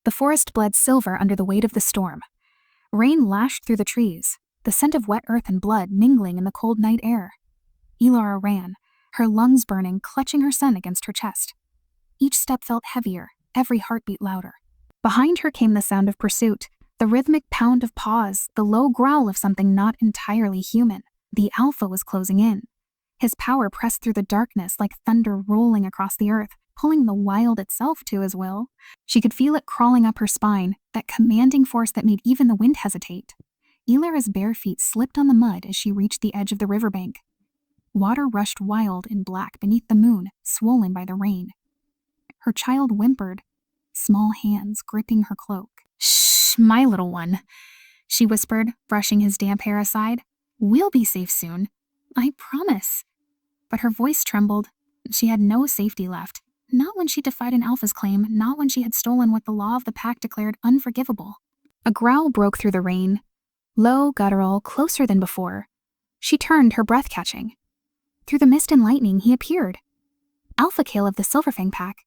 The forest bled silver under the weight of the storm. Rain lashed through the trees, the scent of wet earth and blood mingling in the cold night air. Elara ran, her lungs burning, clutching her son against her chest. Each step felt heavier, every heartbeat louder. Behind her came the sound of pursuit, the rhythmic pound of paws, the low growl of something not entirely human. The Alpha was closing in. His power pressed through the darkness like thunder rolling across the earth, pulling the wild itself to his will. She could feel it crawling up her spine, that commanding force that made even the wind hesitate. Elara's bare feet slipped on the mud as she reached the edge of the riverbank. Water rushed wild and black beneath the moon, swollen by the rain. Her child whimpered, small hands gripping her cloak. "Shh, my little one," she whispered, brushing his damp hair aside. "We'll be safe soon. I promise." But her voice trembled. She had no safety left. Not when she defied an Alpha's claim, not when she had stolen what the law of the pack declared unforgivable. A growl broke through the rain. Low, guttural, closer than before. She turned, her breath catching. Through the mist and lightning, he appeared. Alpha Kale of the Silverfang pack.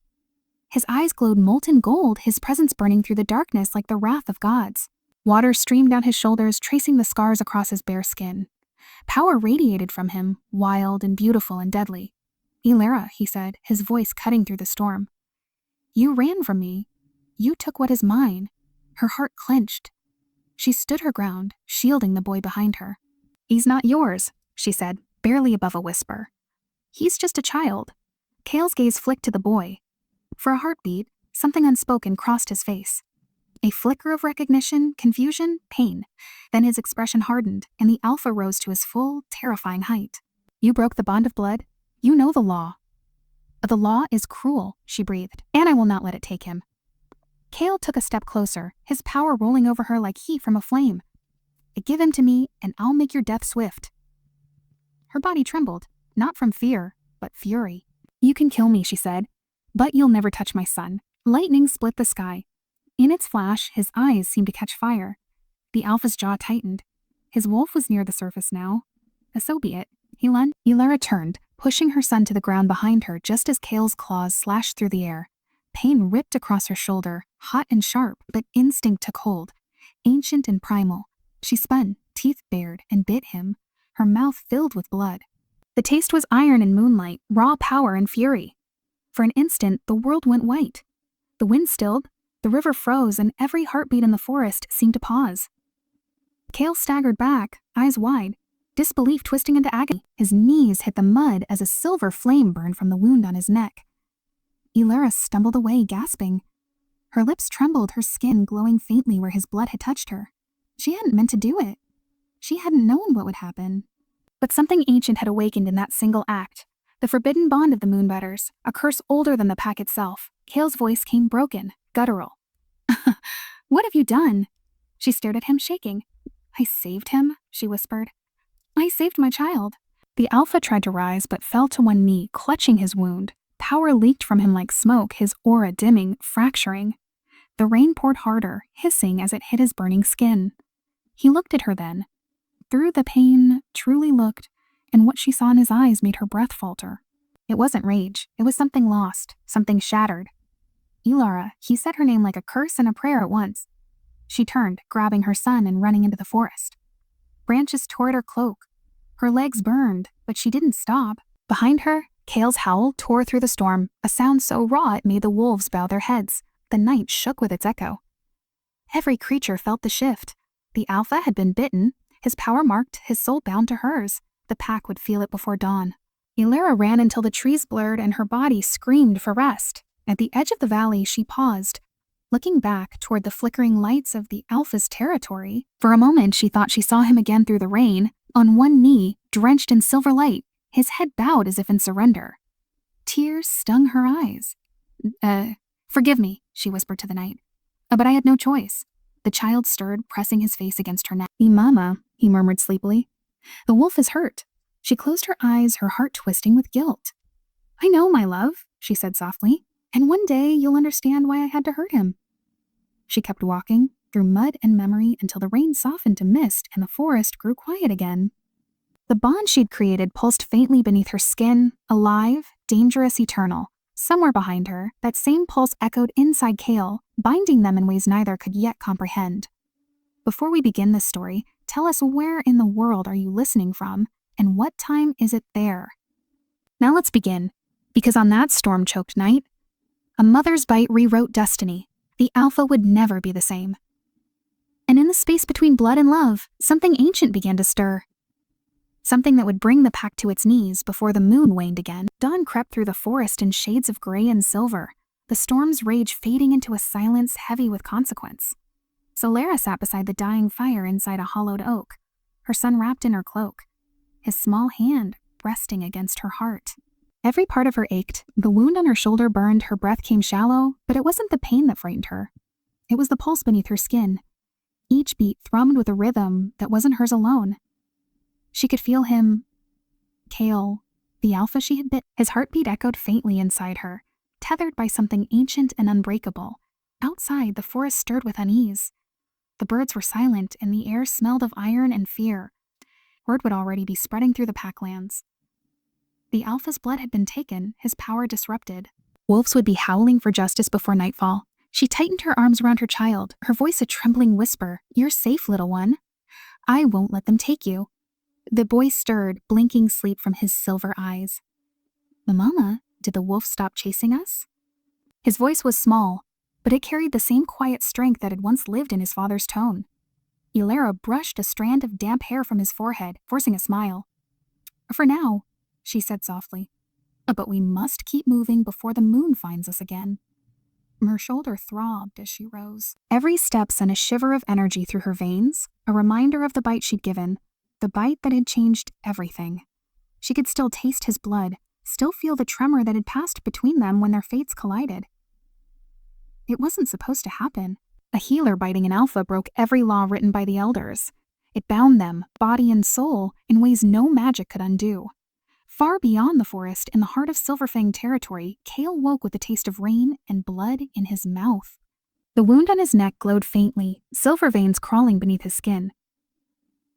His eyes glowed molten gold, his presence burning through the darkness like the wrath of gods. Water streamed down his shoulders, tracing the scars across his bare skin. Power radiated from him, wild and beautiful and deadly. "Elara," he said, his voice cutting through the storm. "You ran from me. You took what is mine." Her heart clenched. She stood her ground, shielding the boy behind her. "He's not yours," she said, barely above a whisper. "He's just a child." Kale's gaze flicked to the boy. For a heartbeat, something unspoken crossed his face. A flicker of recognition, confusion, pain. Then his expression hardened, and the Alpha rose to his full, terrifying height. "You broke the bond of blood. You know the law." "The law is cruel," she breathed, "and I will not let it take him." Kale took a step closer, his power rolling over her like heat from a flame. "Give him to me, and I'll make your death swift." Her body trembled, not from fear, but fury. "You can kill me," she said, "but you'll never touch my son." Lightning split the sky. In its flash, his eyes seemed to catch fire. The Alpha's jaw tightened. His wolf was near the surface now. So be it. He lunged. Elara turned, pushing her son to the ground behind her just as Kale's claws slashed through the air. Pain ripped across her shoulder, hot and sharp, but instinct took hold. Ancient and primal. She spun, teeth bared, and bit him, her mouth filled with blood. The taste was iron and moonlight, raw power and fury. For an instant, the world went white. The wind stilled, the river froze, and every heartbeat in the forest seemed to pause. Kale staggered back, eyes wide, disbelief twisting into agony. His knees hit the mud as a silver flame burned from the wound on his neck. Elara stumbled away, gasping. Her lips trembled, her skin glowing faintly where his blood had touched her. She hadn't meant to do it. She hadn't known what would happen. But something ancient had awakened in that single act. The forbidden bond of the Moonbetters, a curse older than the pack itself. Kale's voice came broken, guttural. "What have you done?" She stared at him, shaking. "I saved him," she whispered. "I saved my child." The Alpha tried to rise but fell to one knee, clutching his wound. Power leaked from him like smoke, his aura dimming, fracturing. The rain poured harder, hissing as it hit his burning skin. He looked at her then. Through the pain, truly looked, and what she saw in his eyes made her breath falter. It wasn't rage, it was something lost, something shattered. "Elara," he said her name like a curse and a prayer at once. She turned, grabbing her son and running into the forest. Branches tore at her cloak. Her legs burned, but she didn't stop. Behind her, Kale's howl tore through the storm, a sound so raw it made the wolves bow their heads. The night shook with its echo. Every creature felt the shift. The Alpha had been bitten, his power marked, his soul bound to hers. The pack would feel it before dawn. Elara ran until the trees blurred and her body screamed for rest. At the edge of the valley, she paused, looking back toward the flickering lights of the Alpha's territory. For a moment, she thought she saw him again through the rain, on one knee, drenched in silver light, his head bowed as if in surrender. Tears stung her eyes. Forgive me," she whispered to the night. But I had no choice." The child stirred, pressing his face against her neck. "Mama," he murmured sleepily. "The wolf is hurt." She closed her eyes, her heart twisting with guilt. "I know, my love," she said softly. "And one day you'll understand why I had to hurt him." She kept walking, through mud and memory, until the rain softened to mist and the forest grew quiet again. The bond she'd created pulsed faintly beneath her skin, alive, dangerous, eternal. Somewhere behind her, that same pulse echoed inside Kale, binding them in ways neither could yet comprehend. Before we begin this story, tell us where in the world are you listening from, and what time is it there? Now let's begin, because on that storm-choked night, a mother's bite rewrote destiny. The Alpha would never be the same. And in the space between blood and love, something ancient began to stir. Something that would bring the pack to its knees before the moon waned again. Dawn crept through the forest in shades of gray and silver, the storm's rage fading into a silence heavy with consequence. Solara sat beside the dying fire inside a hollowed oak, her son wrapped in her cloak, his small hand resting against her heart. Every part of her ached, the wound on her shoulder burned, her breath came shallow, but it wasn't the pain that frightened her. It was the pulse beneath her skin. Each beat thrummed with a rhythm that wasn't hers alone. She could feel him, Kale, the Alpha she had bit. His heartbeat echoed faintly inside her, tethered by something ancient and unbreakable. Outside, the forest stirred with unease. The birds were silent, and the air smelled of iron and fear. Word would already be spreading through the packlands. The Alpha's blood had been taken, his power disrupted. Wolves would be howling for justice before nightfall. She tightened her arms around her child, her voice a trembling whisper. "You're safe, little one. I won't let them take you." The boy stirred, blinking sleep from his silver eyes. "Mama, did the wolf stop chasing us?" His voice was small, but it carried the same quiet strength that had once lived in his father's tone. Ilara brushed a strand of damp hair from his forehead, forcing a smile. "For now," she said softly. "But we must keep moving before the moon finds us again." Her shoulder throbbed as she rose. Every step sent a shiver of energy through her veins, a reminder of the bite she'd given, the bite that had changed everything. She could still taste his blood, still feel the tremor that had passed between them when their fates collided. It wasn't supposed to happen. A healer biting an Alpha broke every law written by the elders. It bound them, body and soul, in ways no magic could undo. Far beyond the forest, in the heart of Silverfang territory, Kale woke with the taste of rain and blood in his mouth. The wound on his neck glowed faintly, silver veins crawling beneath his skin.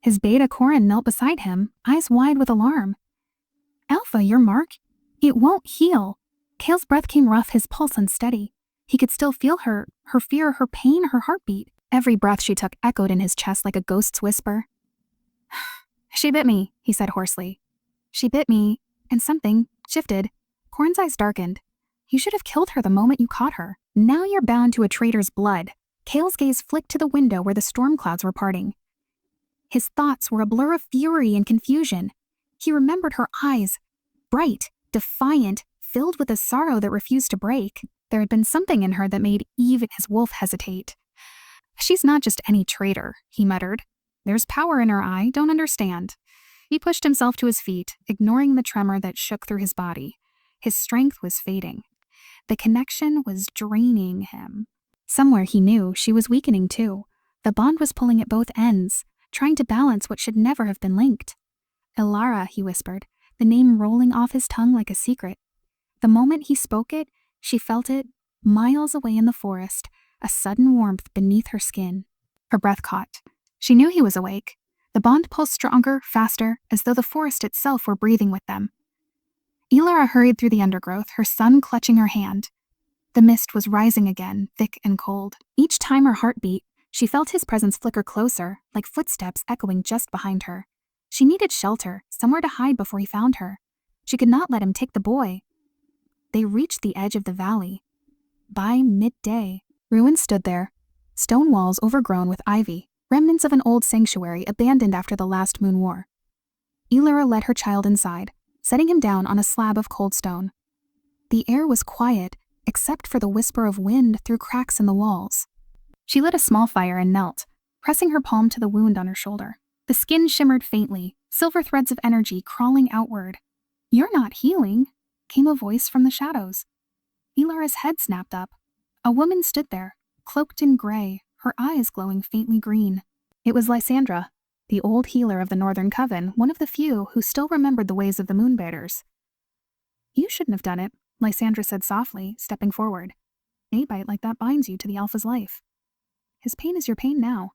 His beta Corin knelt beside him, eyes wide with alarm. "Alpha, your mark? It won't heal." Kale's breath came rough, his pulse unsteady. He could still feel her fear, her pain, her heartbeat. Every breath she took echoed in his chest like a ghost's whisper. "She bit me," he said hoarsely. "She bit me, and something shifted." Corin's eyes darkened. "You should have killed her the moment you caught her. Now you're bound to a traitor's blood." Kale's gaze flicked to the window where the storm clouds were parting. His thoughts were a blur of fury and confusion. He remembered her eyes, bright, defiant, filled with a sorrow that refused to break. There had been something in her that made even his wolf hesitate. "She's not just any traitor," he muttered. "There's power in her I don't understand." He pushed himself to his feet, ignoring the tremor that shook through his body. His strength was fading. The connection was draining him. Somewhere he knew she was weakening too. The bond was pulling at both ends, trying to balance what should never have been linked. "Ilara," he whispered, the name rolling off his tongue like a secret. The moment he spoke it, she felt it, miles away in the forest, a sudden warmth beneath her skin. Her breath caught. She knew he was awake. The bond pulsed stronger, faster, as though the forest itself were breathing with them. Ilara hurried through the undergrowth, her son clutching her hand. The mist was rising again, thick and cold. Each time her heart beat, she felt his presence flicker closer, like footsteps echoing just behind her. She needed shelter, somewhere to hide before he found her. She could not let him take the boy. They reached the edge of the valley. By midday, ruins stood there, stone walls overgrown with ivy, remnants of an old sanctuary abandoned after the last moon war. Ilara led her child inside, setting him down on a slab of cold stone. The air was quiet, except for the whisper of wind through cracks in the walls. She lit a small fire and knelt, pressing her palm to the wound on her shoulder. The skin shimmered faintly, silver threads of energy crawling outward. "You're not healing," came a voice from the shadows. Ilara's head snapped up. A woman stood there, cloaked in gray, her eyes glowing faintly green. It was Lysandra, the old healer of the Northern Coven, one of the few who still remembered the ways of the Moonbearers. "You shouldn't have done it," Lysandra said softly, stepping forward. "A bite like that binds you to the Alpha's life. His pain is your pain now.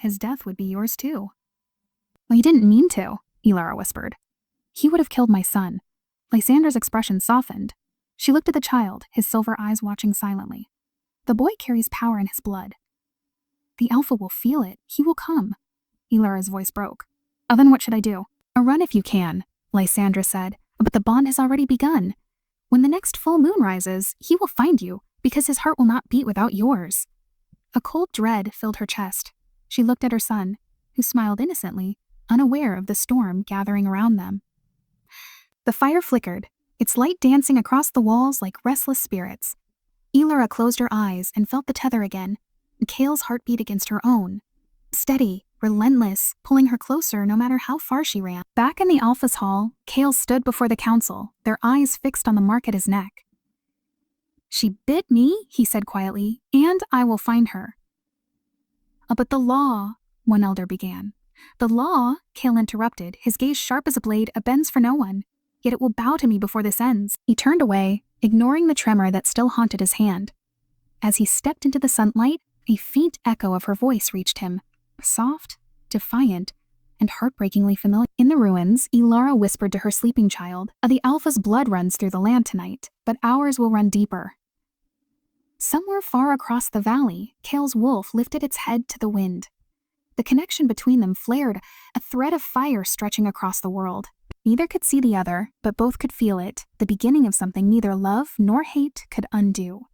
His death would be yours too." "Well, you didn't mean to," Ilara whispered. "He would have killed my son." Lysandra's expression softened. She looked at the child, his silver eyes watching silently. The boy carries power in his blood. The Alpha will feel it. He will come. Elara's voice broke. Oh, then what should I do? A run if you can, Lysandra said, but the bond has already begun. When the next full moon rises, he will find you, because his heart will not beat without yours. A cold dread filled her chest. She looked at her son, who smiled innocently, unaware of the storm gathering around them. The fire flickered, its light dancing across the walls like restless spirits. Elara closed her eyes and felt the tether again, Kale's heartbeat against her own. Steady, relentless, pulling her closer no matter how far she ran. Back in the Alpha's hall, Kale stood before the council, their eyes fixed on the mark at his neck. She bit me, he said quietly, and I will find her. But the law, one elder began. The law, Kale interrupted, his gaze sharp as a blade, bends for no one. Yet it will bow to me before this ends. He turned away, ignoring the tremor that still haunted his hand. As he stepped into the sunlight, a faint echo of her voice reached him, soft, defiant, and heartbreakingly familiar. In the ruins, Elara whispered to her sleeping child, The Alpha's blood runs through the land tonight, but ours will run deeper. Somewhere far across the valley, Kale's wolf lifted its head to the wind. The connection between them flared, a thread of fire stretching across the world. Neither could see the other, but both could feel it, the beginning of something neither love nor hate could undo.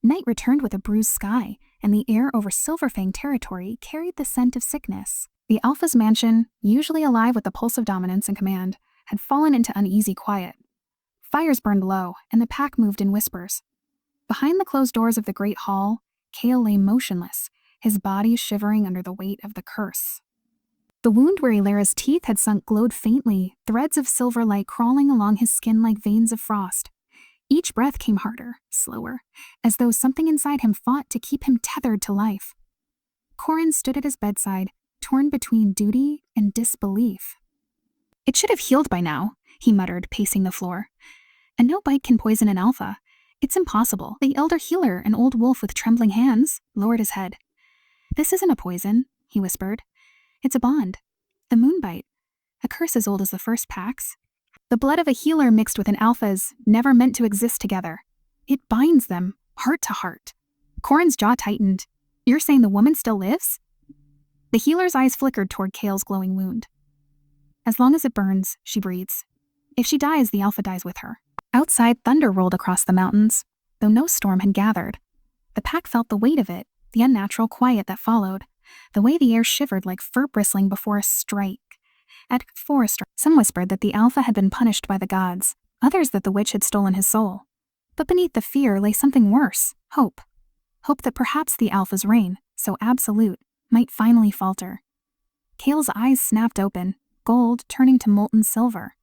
Night returned with a bruised sky, and the air over Silverfang territory carried the scent of sickness. The Alpha's mansion, usually alive with the pulse of dominance and command, had fallen into uneasy quiet. Fires burned low, and the pack moved in whispers. Behind the closed doors of the great hall, Kale lay motionless, his body shivering under the weight of the curse. The wound where Elara's teeth had sunk glowed faintly, threads of silver light crawling along his skin like veins of frost. Each breath came harder, slower, as though something inside him fought to keep him tethered to life. Corin stood at his bedside, torn between duty and disbelief. It should have healed by now, he muttered, pacing the floor. And no bite can poison an Alpha. It's impossible. The elder healer, an old wolf with trembling hands, lowered his head. This isn't a poison, he whispered. It's a bond. The moonbite. A curse as old as the first packs. The blood of a healer mixed with an Alpha's, never meant to exist together. It binds them, heart to heart. Corin's jaw tightened. You're saying the woman still lives? The healer's eyes flickered toward Kale's glowing wound. As long as it burns, she breathes. If she dies, the Alpha dies with her. Outside, thunder rolled across the mountains, though no storm had gathered. The pack felt the weight of it, the unnatural quiet that followed, the way the air shivered like fur bristling before a strike. Some whispered that the Alpha had been punished by the gods, others that the witch had stolen his soul. But beneath the fear lay something worse, hope. Hope that perhaps the Alpha's reign, so absolute, might finally falter. Kale's eyes snapped open, gold turning to molten silver.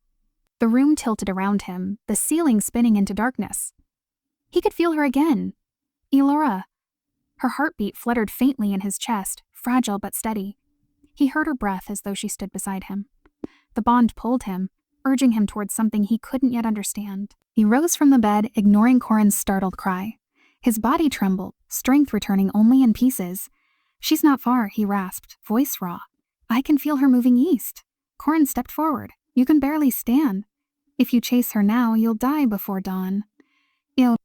The room tilted around him, the ceiling spinning into darkness. He could feel her again. Elara. Her heartbeat fluttered faintly in his chest, fragile but steady. He heard her breath as though she stood beside him. The bond pulled him, urging him towards something he couldn't yet understand. He rose from the bed, ignoring Corin's startled cry. His body trembled, strength returning only in pieces. She's not far, he rasped, voice raw. I can feel her moving east. Corin stepped forward. You can barely stand. If you chase her now, you'll die before dawn.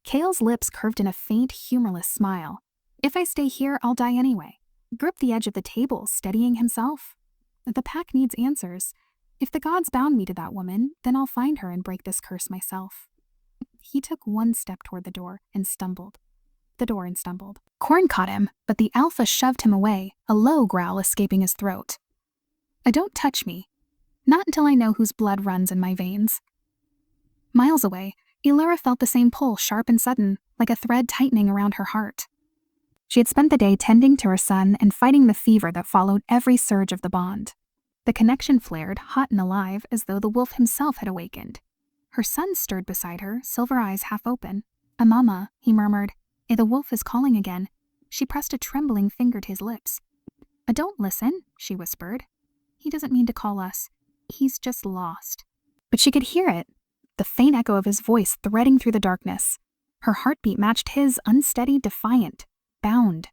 Kale's lips curved in a faint, humorless smile. If I stay here, I'll die anyway. Gripped the edge of the table, steadying himself. The pack needs answers. If the gods bound me to that woman, then I'll find her and break this curse myself. He took one step toward the door and stumbled. Corin caught him, but the Alpha shoved him away, a low growl escaping his throat. Don't touch me. Not until I know whose blood runs in my veins. Miles away, Elara felt the same pull, sharp and sudden, like a thread tightening around her heart. She had spent the day tending to her son and fighting the fever that followed every surge of the bond. The connection flared, hot and alive, as though the wolf himself had awakened. Her son stirred beside her, silver eyes half open. Mama, he murmured. The wolf is calling again. She pressed a trembling finger to his lips. Don't listen, she whispered. He doesn't mean to call us. He's just lost. But she could hear it, the faint echo of his voice threading through the darkness. Her heartbeat matched his, unsteady, defiant, bound.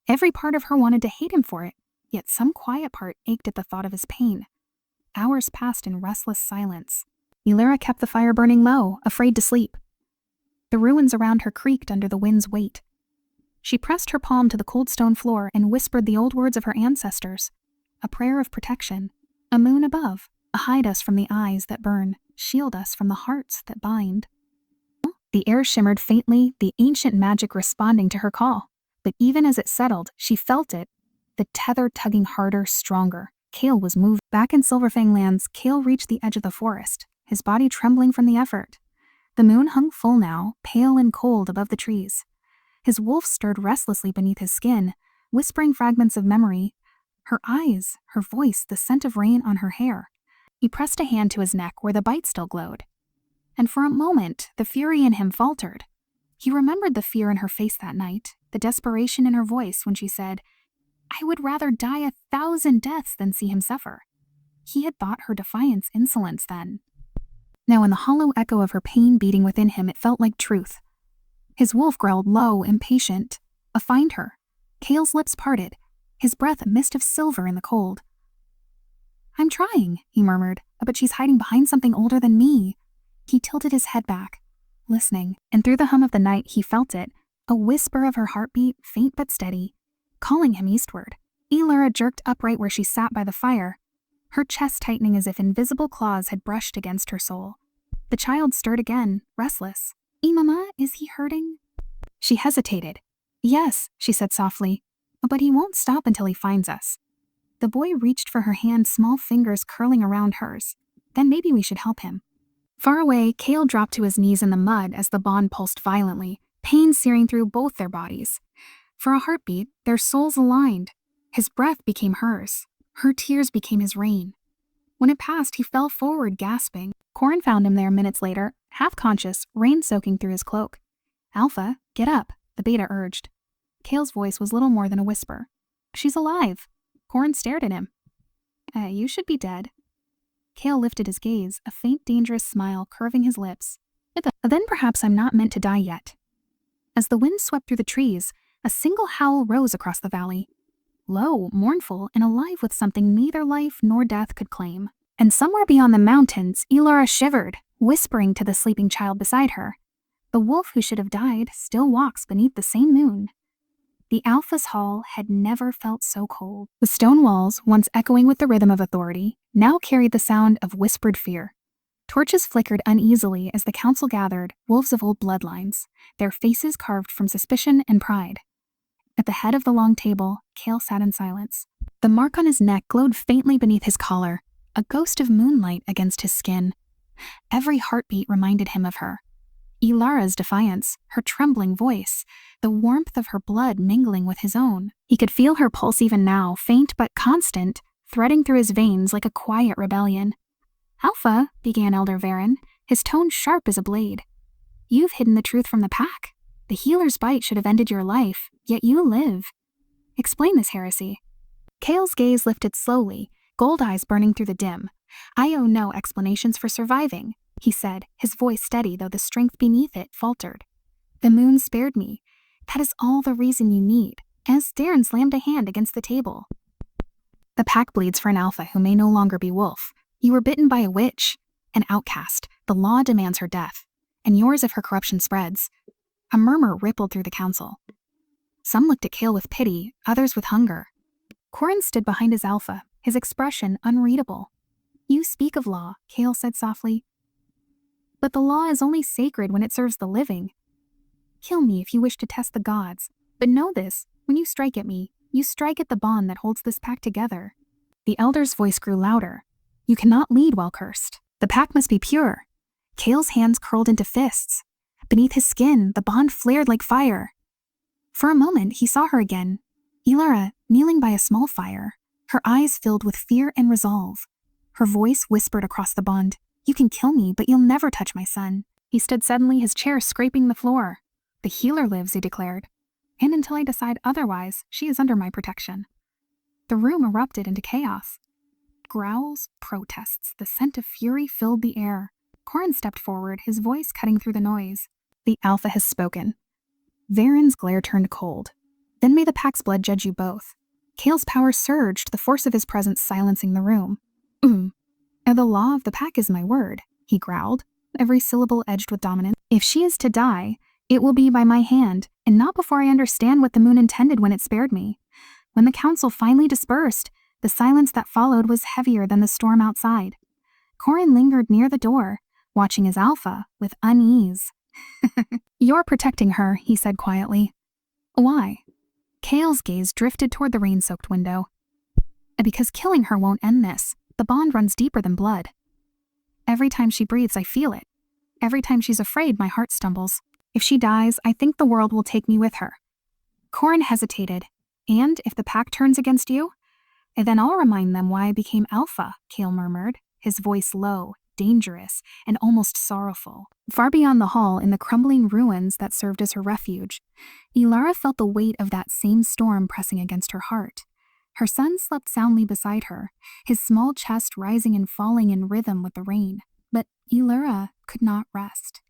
Every part of her wanted to hate him for it, yet some quiet part ached at the thought of his pain. Hours passed in restless silence. Elara kept the fire burning low, afraid to sleep. The ruins around her creaked under the wind's weight. She pressed her palm to the cold stone floor and whispered the old words of her ancestors, a prayer of protection, a moon above, hide us from the eyes that burn, shield us from the hearts that bind. The air shimmered faintly, the ancient magic responding to her call. But even as it settled, she felt it, the tether tugging harder, stronger. Kale was moved. Back in Silverfang Lands, Kale reached the edge of the forest, his body trembling from the effort. The moon hung full now, pale and cold above the trees. His wolf stirred restlessly beneath his skin, whispering fragments of memory. Her eyes, her voice, the scent of rain on her hair. He pressed a hand to his neck where the bite still glowed. And for a moment, the fury in him faltered. He remembered the fear in her face that night, the desperation in her voice when she said, "I would rather die 1,000 deaths than see him suffer." He had thought her defiance insolence then. Now in the hollow echo of her pain beating within him, it felt like truth. His wolf growled low, impatient. Find her. Kale's lips parted, his breath a mist of silver in the cold. "I'm trying," he murmured, "but she's hiding behind something older than me." He tilted his head back, listening, and through the hum of the night he felt it, a whisper of her heartbeat, faint but steady, calling him eastward. Elura jerked upright where she sat by the fire, her chest tightening as if invisible claws had brushed against her soul. The child stirred again, restless. "Mama, is he hurting?" She hesitated. "Yes," she said softly, "but he won't stop until he finds us." The boy reached for her hand, small fingers curling around hers. "Then maybe we should help him." Far away, Kale dropped to his knees in the mud as the bond pulsed violently, pain searing through both their bodies. For a heartbeat, their souls aligned. His breath became hers. Her tears became his rain. When it passed, he fell forward, gasping. Corin found him there minutes later, half-conscious, rain soaking through his cloak. "Alpha, get up," the beta urged. Kale's voice was little more than a whisper. "She's alive." Corin stared at him. You should be dead." Kale lifted his gaze, a faint, dangerous smile curving his lips. "Then perhaps I'm not meant to die yet." As the wind swept through the trees, a single howl rose across the valley. Low, mournful, and alive with something neither life nor death could claim. And somewhere beyond the mountains, Elura shivered, whispering to the sleeping child beside her. The wolf who should have died still walks beneath the same moon. The Alpha's hall had never felt so cold. The stone walls, once echoing with the rhythm of authority, now carried the sound of whispered fear. Torches flickered uneasily as the council gathered, wolves of old bloodlines, their faces carved from suspicion and pride. At the head of the long table, Kale sat in silence. The mark on his neck glowed faintly beneath his collar, a ghost of moonlight against his skin. Every heartbeat reminded him of her. Ilara's defiance, her trembling voice, the warmth of her blood mingling with his own. He could feel her pulse even now, faint but constant, threading through his veins like a quiet rebellion. "Alpha," began Elder Varen, his tone sharp as a blade. "You've hidden the truth from the pack. The healer's bite should have ended your life, yet you live. Explain this heresy." Kale's gaze lifted slowly, gold eyes burning through the dim. "I owe no explanations for surviving," he said, his voice steady though the strength beneath it faltered. "The moon spared me. That is all the reason you need," as Darren slammed a hand against the table. "The pack bleeds for an alpha who may no longer be wolf. You were bitten by a witch, an outcast. The law demands her death, and yours if her corruption spreads." A murmur rippled through the council. Some looked at Kale with pity, others with hunger. Corin stood behind his alpha, his expression unreadable. "You speak of law," Kale said softly. "But the law is only sacred when it serves the living. Kill me if you wish to test the gods, but know this, when you strike at me, you strike at the bond that holds this pack together." The elder's voice grew louder. "You cannot lead while cursed. The pack must be pure." Kale's hands curled into fists. Beneath his skin, the bond flared like fire. For a moment, he saw her again, Elura, kneeling by a small fire, her eyes filled with fear and resolve. Her voice whispered across the bond, "You can kill me, but you'll never touch my son." He stood suddenly, his chair scraping the floor. "The healer lives," he declared, "and until I decide otherwise, she is under my protection." The room erupted into chaos. Growls, protests, the scent of fury filled the air. Corin stepped forward, his voice cutting through the noise. "The Alpha has spoken." Varen's glare turned cold. "Then may the pack's blood judge you both." Kale's power surged, the force of his presence silencing the room. The law of the pack is my word," he growled, every syllable edged with dominance. If she is to die, it will be by my hand, and not before I understand what the moon intended when it spared me. When the council finally dispersed, the silence that followed was heavier than the storm outside. Corin lingered near the door, watching his alpha with unease. You're protecting her, he said quietly. Why? Kale's gaze drifted toward the rain-soaked window. Because killing her won't end this. The bond runs deeper than blood. Every time she breathes, I feel it. Every time she's afraid, my heart stumbles. If she dies, I think the world will take me with her. Corin hesitated. And if the pack turns against you? Then I'll remind them why I became Alpha, Kale murmured, his voice low, dangerous, and almost sorrowful. Far beyond the hall, in the crumbling ruins that served as her refuge, Ilara felt the weight of that same storm pressing against her heart. Her son slept soundly beside her, his small chest rising and falling in rhythm with the rain. But Ilara could not rest.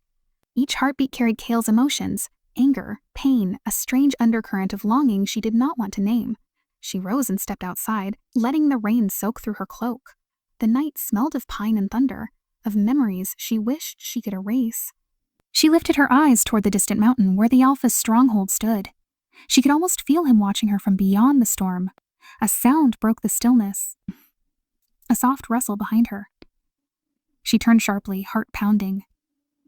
Each heartbeat carried Kale's emotions, anger, pain, a strange undercurrent of longing she did not want to name. She rose and stepped outside, letting the rain soak through her cloak. The night smelled of pine and thunder, of memories she wished she could erase. She lifted her eyes toward the distant mountain where the Alpha's stronghold stood. She could almost feel him watching her from beyond the storm. A sound broke the stillness. A soft rustle behind her. She turned sharply, heart pounding.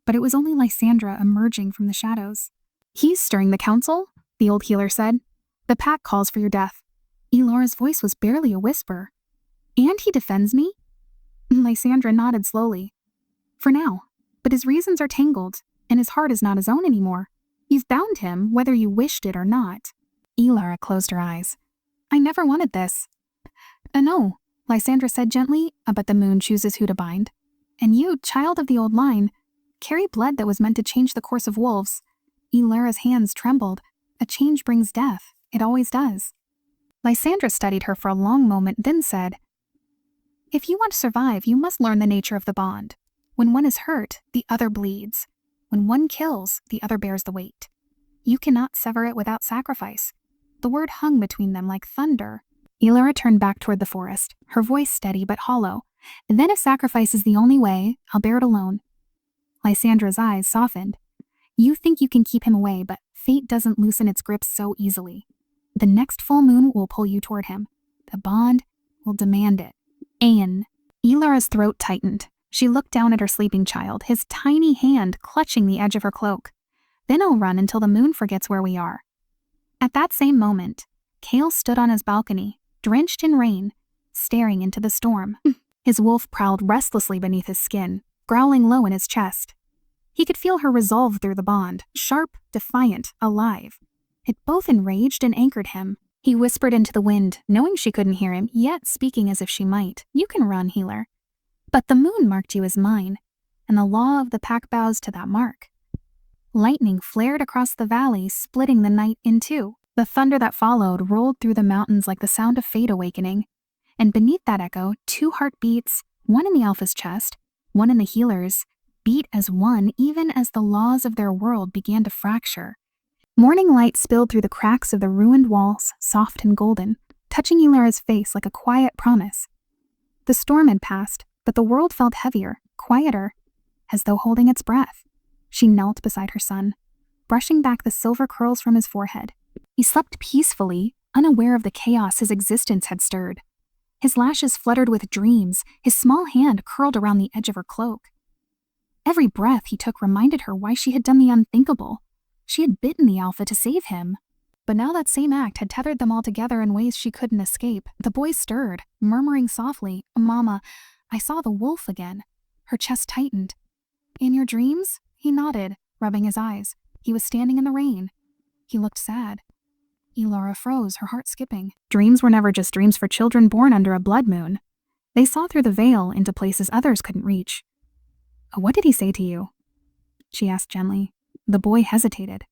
But it was only Lysandra emerging from the shadows. He's stirring the council, the old healer said. The pack calls for your death. Ilara's voice was barely a whisper. And he defends me? Lysandra nodded slowly. For now. But his reasons are tangled, and his heart is not his own anymore. You've bound him, whether you wished it or not. Ilara closed her eyes. I never wanted this. No, Lysandra said gently, but the moon chooses who to bind. And you, child of the old line, carry blood that was meant to change the course of wolves. Ilara's hands trembled. A change brings death. It always does. Lysandra studied her for a long moment, then said, If you want to survive, you must learn the nature of the bond. When one is hurt, the other bleeds. When one kills, the other bears the weight. You cannot sever it without sacrifice. The word hung between them like thunder. Ilara turned back toward the forest, her voice steady but hollow. Then if sacrifice is the only way, I'll bear it alone. Lysandra's eyes softened. You think you can keep him away, but fate doesn't loosen its grip so easily. The next full moon will pull you toward him. The bond will demand it. Aeon. Ilara's throat tightened. She looked down at her sleeping child, his tiny hand clutching the edge of her cloak. Then I'll run until the moon forgets where we are. At that same moment, Kale stood on his balcony, drenched in rain, staring into the storm. His wolf prowled restlessly beneath his skin, growling low in his chest. He could feel her resolve through the bond, sharp, defiant, alive. It both enraged and anchored him. He whispered into the wind, knowing she couldn't hear him, yet speaking as if she might. You can run, healer. But the moon marked you as mine, and the law of the pack bows to that mark. Lightning flared across the valley, splitting the night in two. The thunder that followed rolled through the mountains like the sound of fate awakening. And beneath that echo, two heartbeats, one in the Alpha's chest, one in the healer's, beat as one even as the laws of their world began to fracture. Morning light spilled through the cracks of the ruined walls, soft and golden, touching Ilara's face like a quiet promise. The storm had passed, but the world felt heavier, quieter, as though holding its breath. She knelt beside her son, brushing back the silver curls from his forehead. He slept peacefully, unaware of the chaos his existence had stirred. His lashes fluttered with dreams, his small hand curled around the edge of her cloak. Every breath he took reminded her why she had done the unthinkable. She had bitten the Alpha to save him. But now that same act had tethered them all together in ways she couldn't escape. The boy stirred, murmuring softly, Mama, I saw the wolf again. Her chest tightened. In your dreams? He nodded, rubbing his eyes. He was standing in the rain. He looked sad. Ilara froze, her heart skipping. Dreams were never just dreams for children born under a blood moon. They saw through the veil into places others couldn't reach. What did he say to you? She asked gently. The boy hesitated.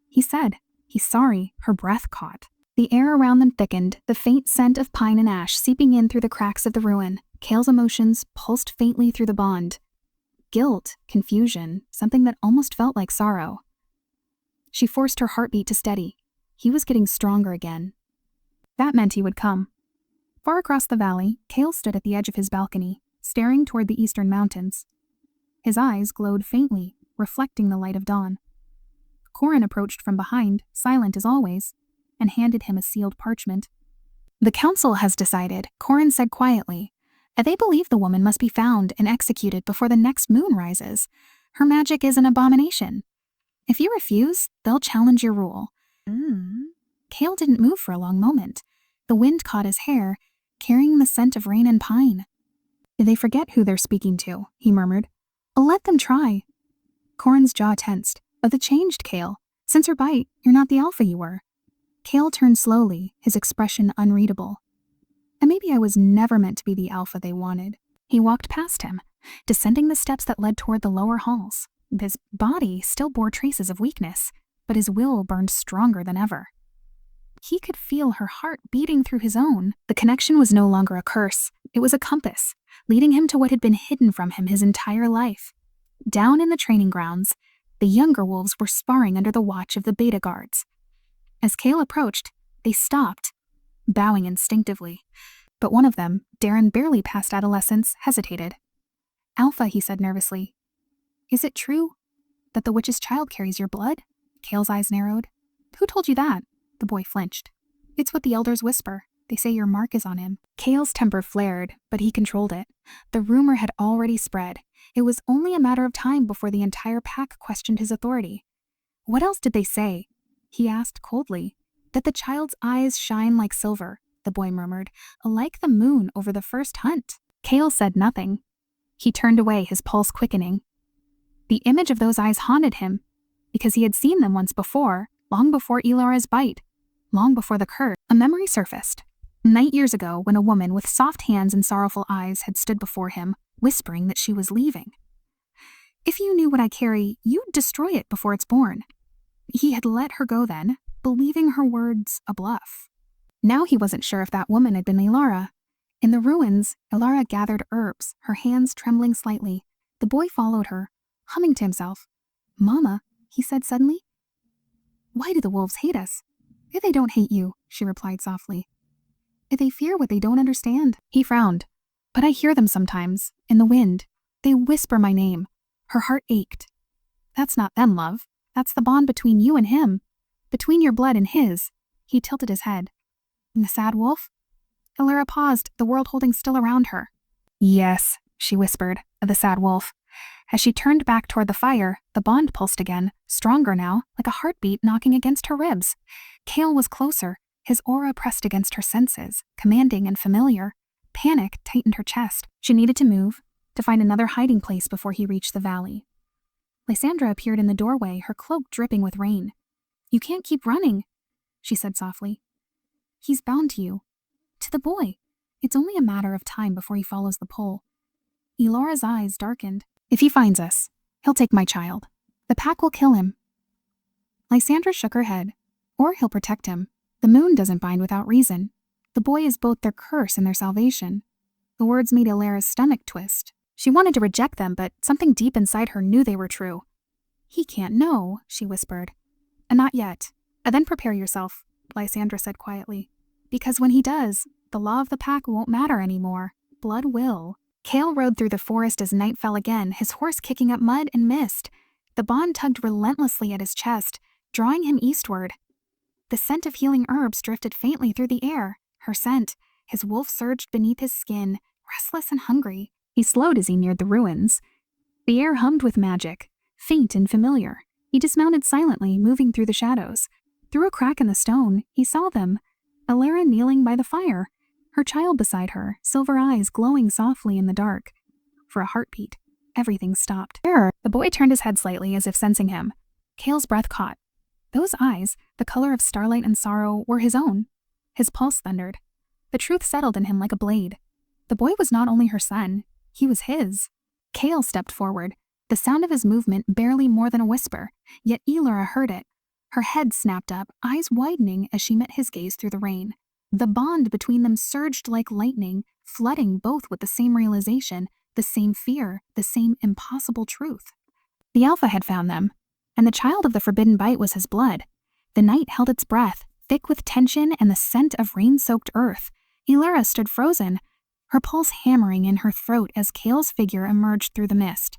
He said, he's sorry, her breath caught. The air around them thickened, the faint scent of pine and ash seeping in through the cracks of the ruin. Kale's emotions pulsed faintly through the bond. Guilt, confusion, something that almost felt like sorrow. She forced her heartbeat to steady. He was getting stronger again. That meant he would come. Far across the valley, Kale stood at the edge of his balcony, staring toward the eastern mountains. His eyes glowed faintly, reflecting the light of dawn. Corin approached from behind, silent as always, and handed him a sealed parchment. "The council has decided," Corin said quietly. "They believe the woman must be found and executed before the next moon rises. Her magic is an abomination. If you refuse, they'll challenge your rule." Kale didn't move for a long moment. The wind caught his hair, carrying the scent of rain and pine. "They forget who they're speaking to," he murmured. "Let them try." Corin's jaw tensed. "The changed, Kale. Since her bite, you're not the alpha you were." Kale turned slowly, his expression unreadable. "And maybe I was never meant to be the alpha they wanted." He walked past him, descending the steps that led toward the lower halls. His body still bore traces of weakness, but his will burned stronger than ever. He could feel her heart beating through his own. The connection was no longer a curse. It was a compass, leading him to what had been hidden from him his entire life. Down in the training grounds, the younger wolves were sparring under the watch of the beta guards. As Kale approached, they stopped, bowing instinctively. But one of them, Darren barely past adolescence, hesitated. "Alpha," he said nervously. "Is it true that the witch's child carries your blood?" Kale's eyes narrowed. "Who told you that?" The boy flinched. "It's what the elders whisper. They say your mark is on him." Kale's temper flared, but he controlled it. The rumor had already spread. It was only a matter of time before the entire pack questioned his authority. "What else did they say?" he asked coldly. "That the child's eyes shine like silver," the boy murmured, "like the moon over the first hunt." Kale said nothing. He turned away, his pulse quickening. The image of those eyes haunted him, because he had seen them once before, long before Elara's bite, long before the curse. A memory surfaced. Night years ago, when a woman with soft hands and sorrowful eyes had stood before him, whispering that she was leaving. "If you knew what I carry, you'd destroy it before it's born." He had let her go then, believing her words a bluff. Now he wasn't sure if that woman had been Elara. In the ruins, Elara gathered herbs, her hands trembling slightly. The boy followed her, humming to himself. "Mama," he said suddenly. "Why do the wolves hate us?" "They don't hate you," she replied softly. "They fear what they don't understand." He frowned. "But I hear them sometimes, in the wind. They whisper my name." Her heart ached. "That's not them, love. That's the bond between you and him. Between your blood and his." He tilted his head. "And the sad wolf?" Elara paused, the world holding still around her. "Yes," she whispered, "the sad wolf." As she turned back toward the fire, the bond pulsed again, stronger now, like a heartbeat knocking against her ribs. Kale was closer, his aura pressed against her senses, commanding and familiar. Panic tightened her chest. She needed to move, to find another hiding place before he reached the valley. Lysandra appeared in the doorway, her cloak dripping with rain. "You can't keep running," she said softly. "He's bound to you, to the boy. It's only a matter of time before he follows the pull." Elara's eyes darkened. "If he finds us, he'll take my child. The pack will kill him." Lysandra shook her head. "Or he'll protect him. The moon doesn't bind without reason. The boy is both their curse and their salvation." The words made Elara's stomach twist. She wanted to reject them, but something deep inside her knew they were true. "He can't know," she whispered. "Not yet. Then prepare yourself," Lysandra said quietly. "Because when he does, the law of the pack won't matter anymore. Blood will." Kale rode through the forest as night fell again, his horse kicking up mud and mist. The bond tugged relentlessly at his chest, drawing him eastward. The scent of healing herbs drifted faintly through the air. Her scent. His wolf surged beneath his skin, restless and hungry. He slowed as he neared the ruins. The air hummed with magic, faint and familiar. He dismounted silently, moving through the shadows. Through a crack in the stone, he saw them. Elara kneeling by the fire, her child beside her, silver eyes glowing softly in the dark. For a heartbeat, everything stopped. The boy turned his head slightly as if sensing him. Kale's breath caught. Those eyes, the color of starlight and sorrow, were his own. His pulse thundered. The truth settled in him like a blade. The boy was not only her son, he was his. Kale stepped forward, the sound of his movement barely more than a whisper, yet Elara heard it. Her head snapped up, eyes widening as she met his gaze through the rain. The bond between them surged like lightning, flooding both with the same realization, the same fear, the same impossible truth. The Alpha had found them, and the child of the forbidden bite was his blood. The night held its breath, thick with tension and the scent of rain-soaked earth. Elara stood frozen, her pulse hammering in her throat as Kale's figure emerged through the mist.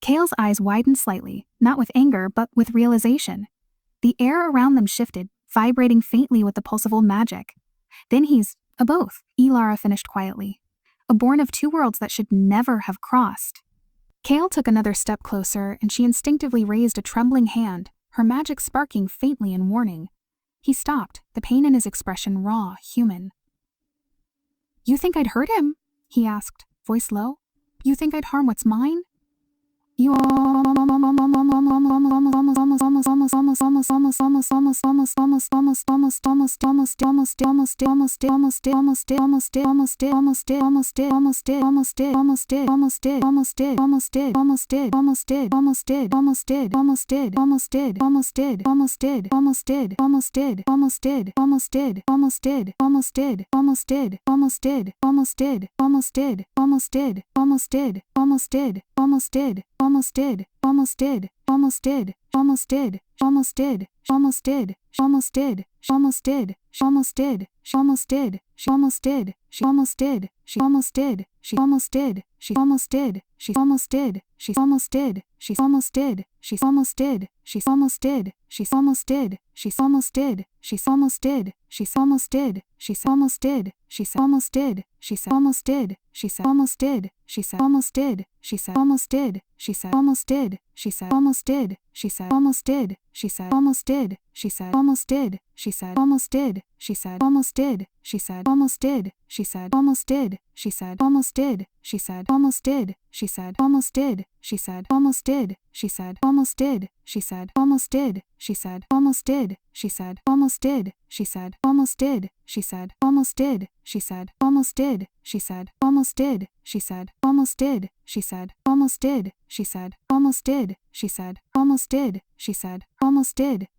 Kale's eyes widened slightly, not with anger but with realization. The air around them shifted, vibrating faintly with the pulse of old magic. Then he's a both, Elara finished quietly. A born of two worlds that should never have crossed. Kale took another step closer, and she instinctively raised a trembling hand, her magic sparking faintly in warning. He stopped, the pain in his expression raw, human. "You think I'd hurt him?" he asked, voice low. "You think I'd harm what's mine?" You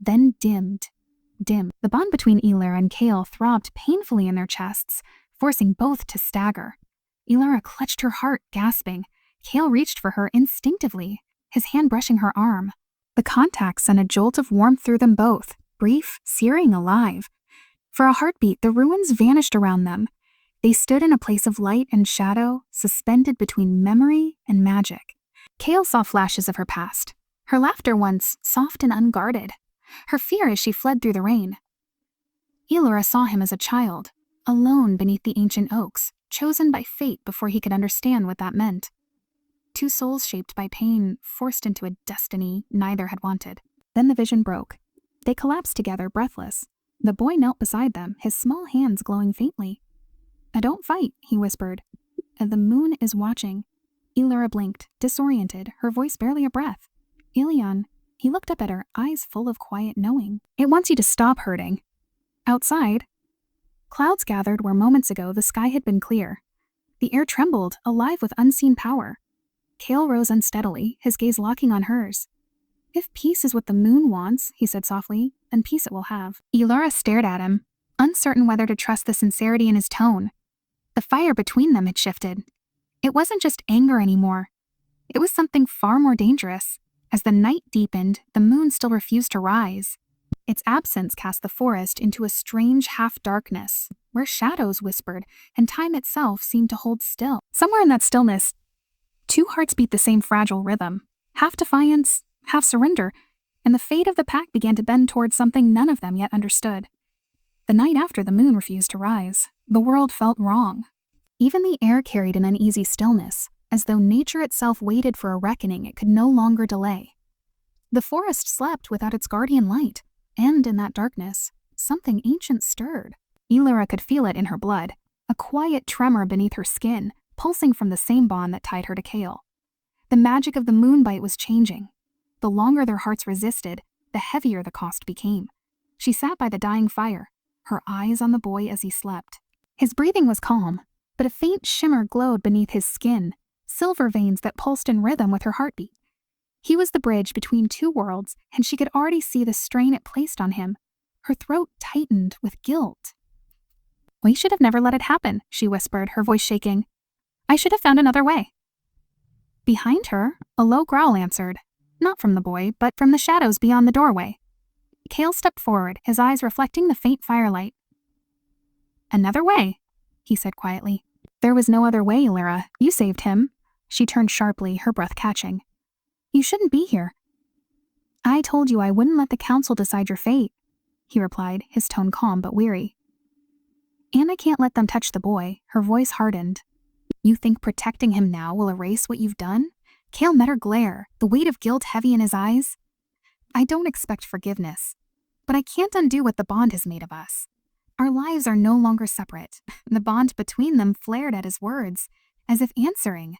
then dimmed. The bond between Elara and Kale throbbed painfully in their chests, forcing both to stagger. Elara clutched her heart, gasping. Kale reached for her instinctively, his hand brushing her arm. The contact sent a jolt of warmth through them both, brief, searing, alive. For a heartbeat, the ruins vanished around them. They stood in a place of light and shadow, suspended between memory and magic. Kale saw flashes of her past, her laughter once soft and unguarded, her fear as she fled through the rain. Elara saw him as a child, alone beneath the ancient oaks, chosen by fate before he could understand what that meant. Two souls shaped by pain, forced into a destiny neither had wanted. Then the vision broke. They collapsed together, breathless. The boy knelt beside them, his small hands glowing faintly. "Don't fight," he whispered. "The moon is watching." Elara blinked, disoriented, her voice barely a breath. "Ilion," he looked up at her, eyes full of quiet knowing. "It wants you to stop hurting." Outside, clouds gathered where moments ago the sky had been clear. The air trembled, alive with unseen power. Kale rose unsteadily, his gaze locking on hers. "If peace is what the moon wants," he said softly, "then peace it will have." Elara stared at him, uncertain whether to trust the sincerity in his tone. The fire between them had shifted. It wasn't just anger anymore. It was something far more dangerous. As the night deepened, the moon still refused to rise. Its absence cast the forest into a strange half-darkness, where shadows whispered and time itself seemed to hold still. Somewhere in that stillness, two hearts beat the same fragile rhythm, half defiance, half surrender, and the fate of the pack began to bend towards something none of them yet understood. The night after the moon refused to rise, the world felt wrong. Even the air carried an uneasy stillness, as though nature itself waited for a reckoning it could no longer delay. The forest slept without its guardian light, and in that darkness, something ancient stirred. Elara could feel it in her blood, a quiet tremor beneath her skin, pulsing from the same bond that tied her to Kale. The magic of the moonbite was changing. The longer their hearts resisted, the heavier the cost became. She sat by the dying fire, her eyes on the boy as he slept. His breathing was calm, but a faint shimmer glowed beneath his skin, silver veins that pulsed in rhythm with her heartbeat. He was the bridge between two worlds, and she could already see the strain it placed on him. Her throat tightened with guilt. "We should have never let it happen," she whispered, her voice shaking. "I should have found another way." Behind her, a low growl answered, not from the boy, but from the shadows beyond the doorway. Kale stepped forward, his eyes reflecting the faint firelight. "Another way," he said quietly. "There was no other way, Elara. You saved him." She turned sharply, her breath catching. "You shouldn't be here." "I told you I wouldn't let the council decide your fate," he replied, his tone calm but weary. "And I can't let them touch the boy." Her voice hardened. "You think protecting him now will erase what you've done?" Kale met her glare, the weight of guilt heavy in his eyes. "I don't expect forgiveness, but I can't undo what the bond has made of us. Our lives are no longer separate." The bond between them flared at his words, as if answering.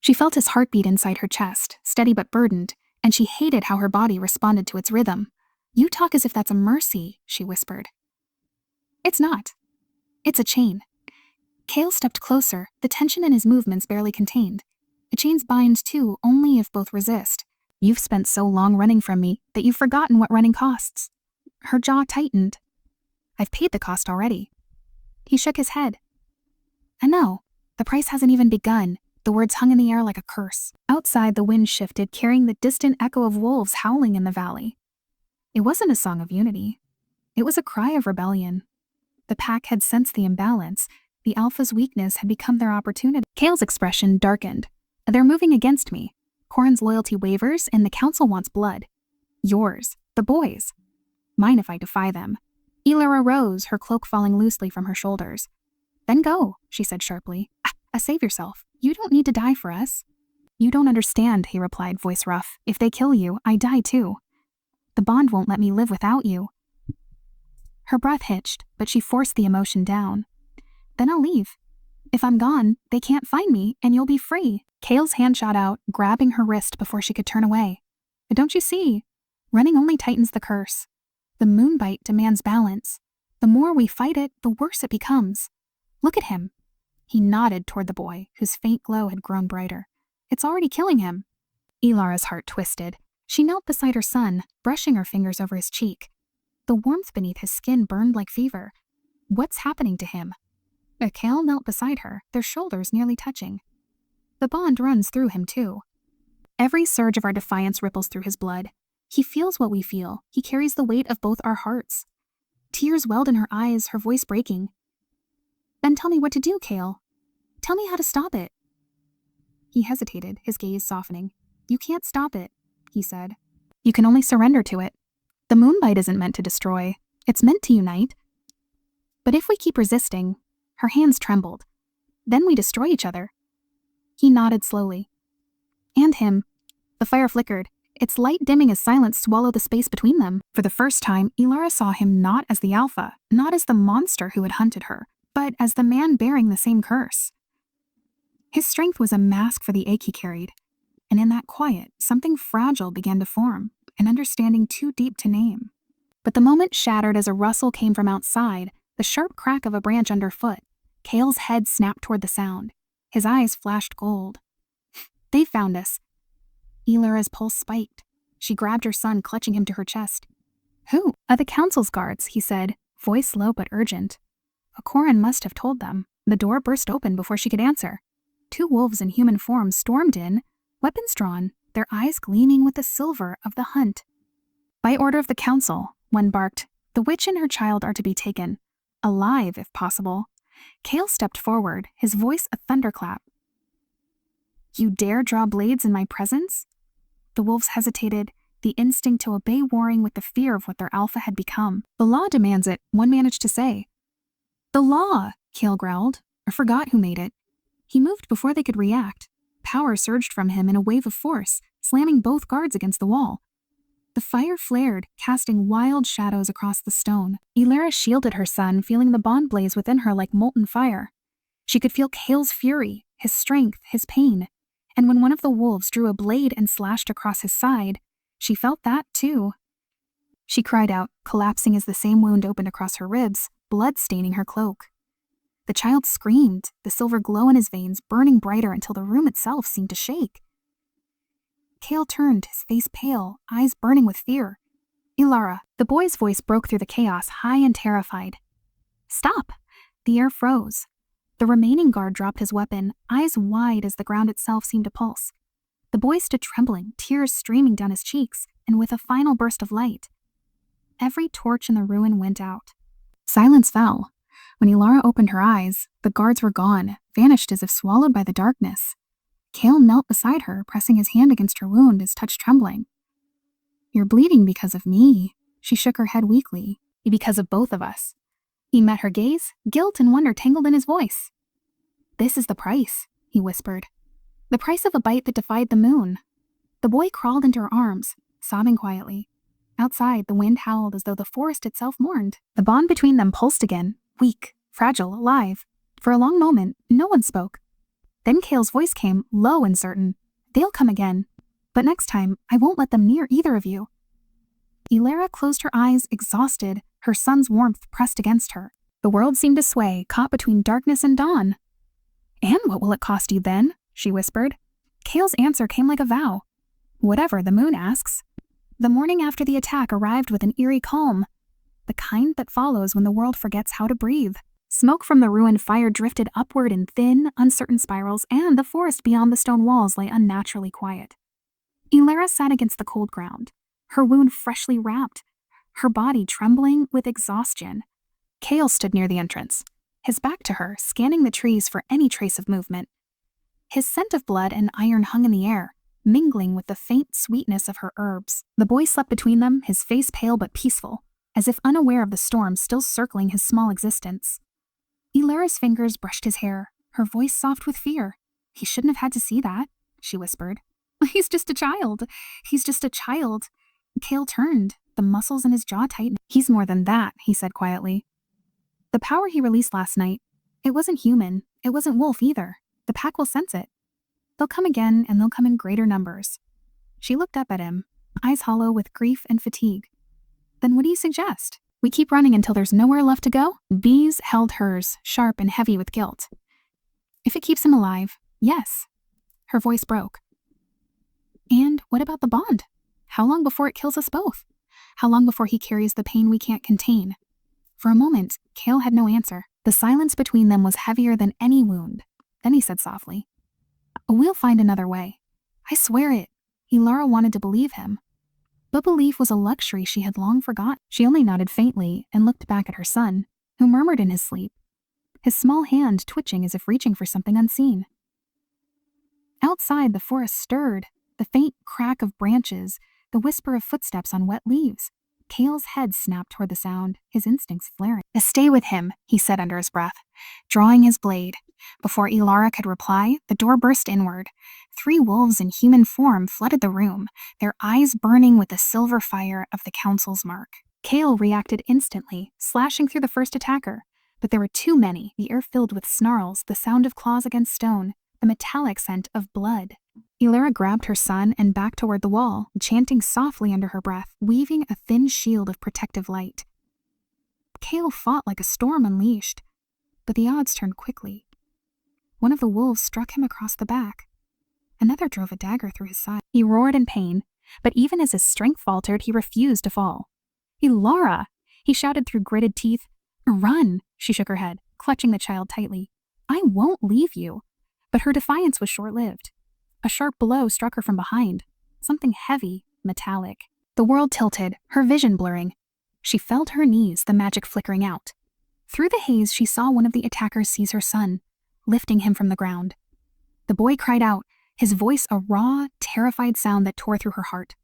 She felt his heartbeat inside her chest, steady but burdened, and she hated how her body responded to its rhythm. "You talk as if that's a mercy," she whispered. "It's not. It's a chain." Kale stepped closer, the tension in his movements barely contained. A chain's bind too, only if both resist. "You've spent so long running from me that you've forgotten what running costs." Her jaw tightened. "I've paid the cost already." He shook his head. "I know. The price hasn't even begun." The words hung in the air like a curse. Outside, the wind shifted, carrying the distant echo of wolves howling in the valley. It wasn't a song of unity. It was a cry of rebellion. The pack had sensed the imbalance. The alpha's weakness had become their opportunity. Kale's expression darkened. "They're moving against me. Corin's loyalty wavers, and the council wants blood. Yours, the boys. Mine if I defy them." Elara rose, her cloak falling loosely from her shoulders. "Then go," she said sharply. Save yourself. You don't need to die for us." "You don't understand," he replied, voice rough. "If they kill you, I die too. The bond won't let me live without you." Her breath hitched, but she forced the emotion down. "Then I'll leave. If I'm gone, they can't find me, and you'll be free." Kale's hand shot out, grabbing her wrist before she could turn away. "Don't you see? Running only tightens the curse. The moonbite demands balance. The more we fight it, the worse it becomes. Look at him." He nodded toward the boy, whose faint glow had grown brighter. "It's already killing him." Elara's heart twisted. She knelt beside her son, brushing her fingers over his cheek. The warmth beneath his skin burned like fever. What's happening to him? Kale knelt beside her, their shoulders nearly touching. The bond runs through him too. Every surge of our defiance ripples through his blood. He feels what we feel. He carries the weight of both our hearts. Tears welled in her eyes, her voice breaking. Then tell me what to do, Kale. Tell me how to stop it. He hesitated, his gaze softening. You can't stop it, he said. You can only surrender to it. The moonlight isn't meant to destroy. It's meant to unite. But if we keep resisting, her hands trembled. Then we destroy each other. He nodded slowly. And him. The fire flickered, its light dimming as silence swallowed the space between them. For the first time, Elara saw him not as the alpha, not as the monster who had hunted her, but as the man bearing the same curse. His strength was a mask for the ache he carried, and in that quiet, something fragile began to form, an understanding too deep to name. But the moment shattered as a rustle came from outside, the sharp crack of a branch underfoot. Kale's head snapped toward the sound. His eyes flashed gold. They found us. Elara's pulse spiked. She grabbed her son, clutching him to her chest. Who? The council's guards, he said, voice low but urgent. Corin must have told them. The door burst open before she could answer. 2 wolves in human form stormed in, weapons drawn, their eyes gleaming with the silver of the hunt. By order of the council, one barked, the witch and her child are to be taken, alive if possible. Kale stepped forward, his voice a thunderclap. You dare draw blades in my presence? The wolves hesitated, the instinct to obey warring with the fear of what their alpha had become. The law demands it, one managed to say. The law, Kale growled, or forgot who made it. He moved before they could react. Power surged from him in a wave of force, slamming both guards against the wall. The fire flared, casting wild shadows across the stone. Elara shielded her son, feeling the bond blaze within her like molten fire. She could feel Kale's fury, his strength, his pain. And when one of the wolves drew a blade and slashed across his side, she felt that too. She cried out, collapsing as the same wound opened across her ribs, blood staining her cloak. The child screamed, the silver glow in his veins burning brighter until the room itself seemed to shake. Kale turned, his face pale, eyes burning with fear. Elara, the boy's voice broke through the chaos, high and terrified. Stop! The air froze. The remaining guard dropped his weapon, eyes wide as the ground itself seemed to pulse. The boy stood trembling, tears streaming down his cheeks, and with a final burst of light. Every torch in the ruin went out. Silence fell. When Elara opened her eyes, the guards were gone, vanished as if swallowed by the darkness. Kale knelt beside her, pressing his hand against her wound, his touch trembling. You're bleeding because of me. She shook her head weakly. Because of both of us. He met her gaze, guilt and wonder tangled in his voice. This is the price, he whispered. The price of a bite that defied the moon. The boy crawled into her arms, sobbing quietly. Outside, the wind howled as though the forest itself mourned. The bond between them pulsed again, weak, fragile, alive. For a long moment, no one spoke. Then Kale's voice came, low and certain. They'll come again. But next time, I won't let them near either of you. Elara closed her eyes, exhausted, her son's warmth pressed against her. The world seemed to sway, caught between darkness and dawn. And what will it cost you then? She whispered. Kale's answer came like a vow. Whatever the moon asks. The morning after the attack arrived with an eerie calm. The kind that follows when the world forgets how to breathe. Smoke from the ruined fire drifted upward in thin, uncertain spirals, and the forest beyond the stone walls lay unnaturally quiet. Elara sat against the cold ground, her wound freshly wrapped, her body trembling with exhaustion. Kale stood near the entrance, his back to her, scanning the trees for any trace of movement. His scent of blood and iron hung in the air, mingling with the faint sweetness of her herbs. The boy slept between them, his face pale but peaceful, as if unaware of the storm still circling his small existence. Elara's fingers brushed his hair, her voice soft with fear. He shouldn't have had to see that, she whispered. He's just a child. He's just a child. Kale turned, the muscles in his jaw tightened. He's more than that, he said quietly. The power he released last night, it wasn't human, it wasn't wolf either. The pack will sense it. They'll come again, and they'll come in greater numbers. She looked up at him, eyes hollow with grief and fatigue. Then what do you suggest? We keep running until there's nowhere left to go? Bees held hers, sharp and heavy with guilt. If it keeps him alive, yes. Her voice broke. And what about the bond? How long before it kills us both? How long before he carries the pain we can't contain? For a moment, Cale had no answer. The silence between them was heavier than any wound. Then he said softly, "We'll find another way. I swear it." Ilara wanted to believe him, but belief was a luxury she had long forgotten. She only nodded faintly and looked back at her son, who murmured in his sleep, his small hand twitching as if reaching for something unseen. Outside, the forest stirred, the faint crack of branches, the whisper of footsteps on wet leaves. Cale's head snapped toward the sound, his instincts flaring. "Stay with him," he said under his breath, drawing his blade. Before Ilara could reply, the door burst inward. 3 wolves in human form flooded the room, their eyes burning with the silver fire of the council's mark. Cale reacted instantly, slashing through the first attacker. But there were too many, the air filled with snarls, the sound of claws against stone, the metallic scent of blood. Ilara grabbed her son and backed toward the wall, chanting softly under her breath, weaving a thin shield of protective light. Cale fought like a storm unleashed, but the odds turned quickly. One of the wolves struck him across the back. Another drove a dagger through his side. He roared in pain, but even as his strength faltered, he refused to fall. "Ilara!" he shouted through gritted teeth. "Run!" She shook her head, clutching the child tightly. "I won't leave you." But her defiance was short-lived. A sharp blow struck her from behind, something heavy, metallic. The world tilted, her vision blurring. She fell to her knees, the magic flickering out. Through the haze, she saw one of the attackers seize her son, lifting him from the ground. The boy cried out, his voice a raw, terrified sound that tore through her heart.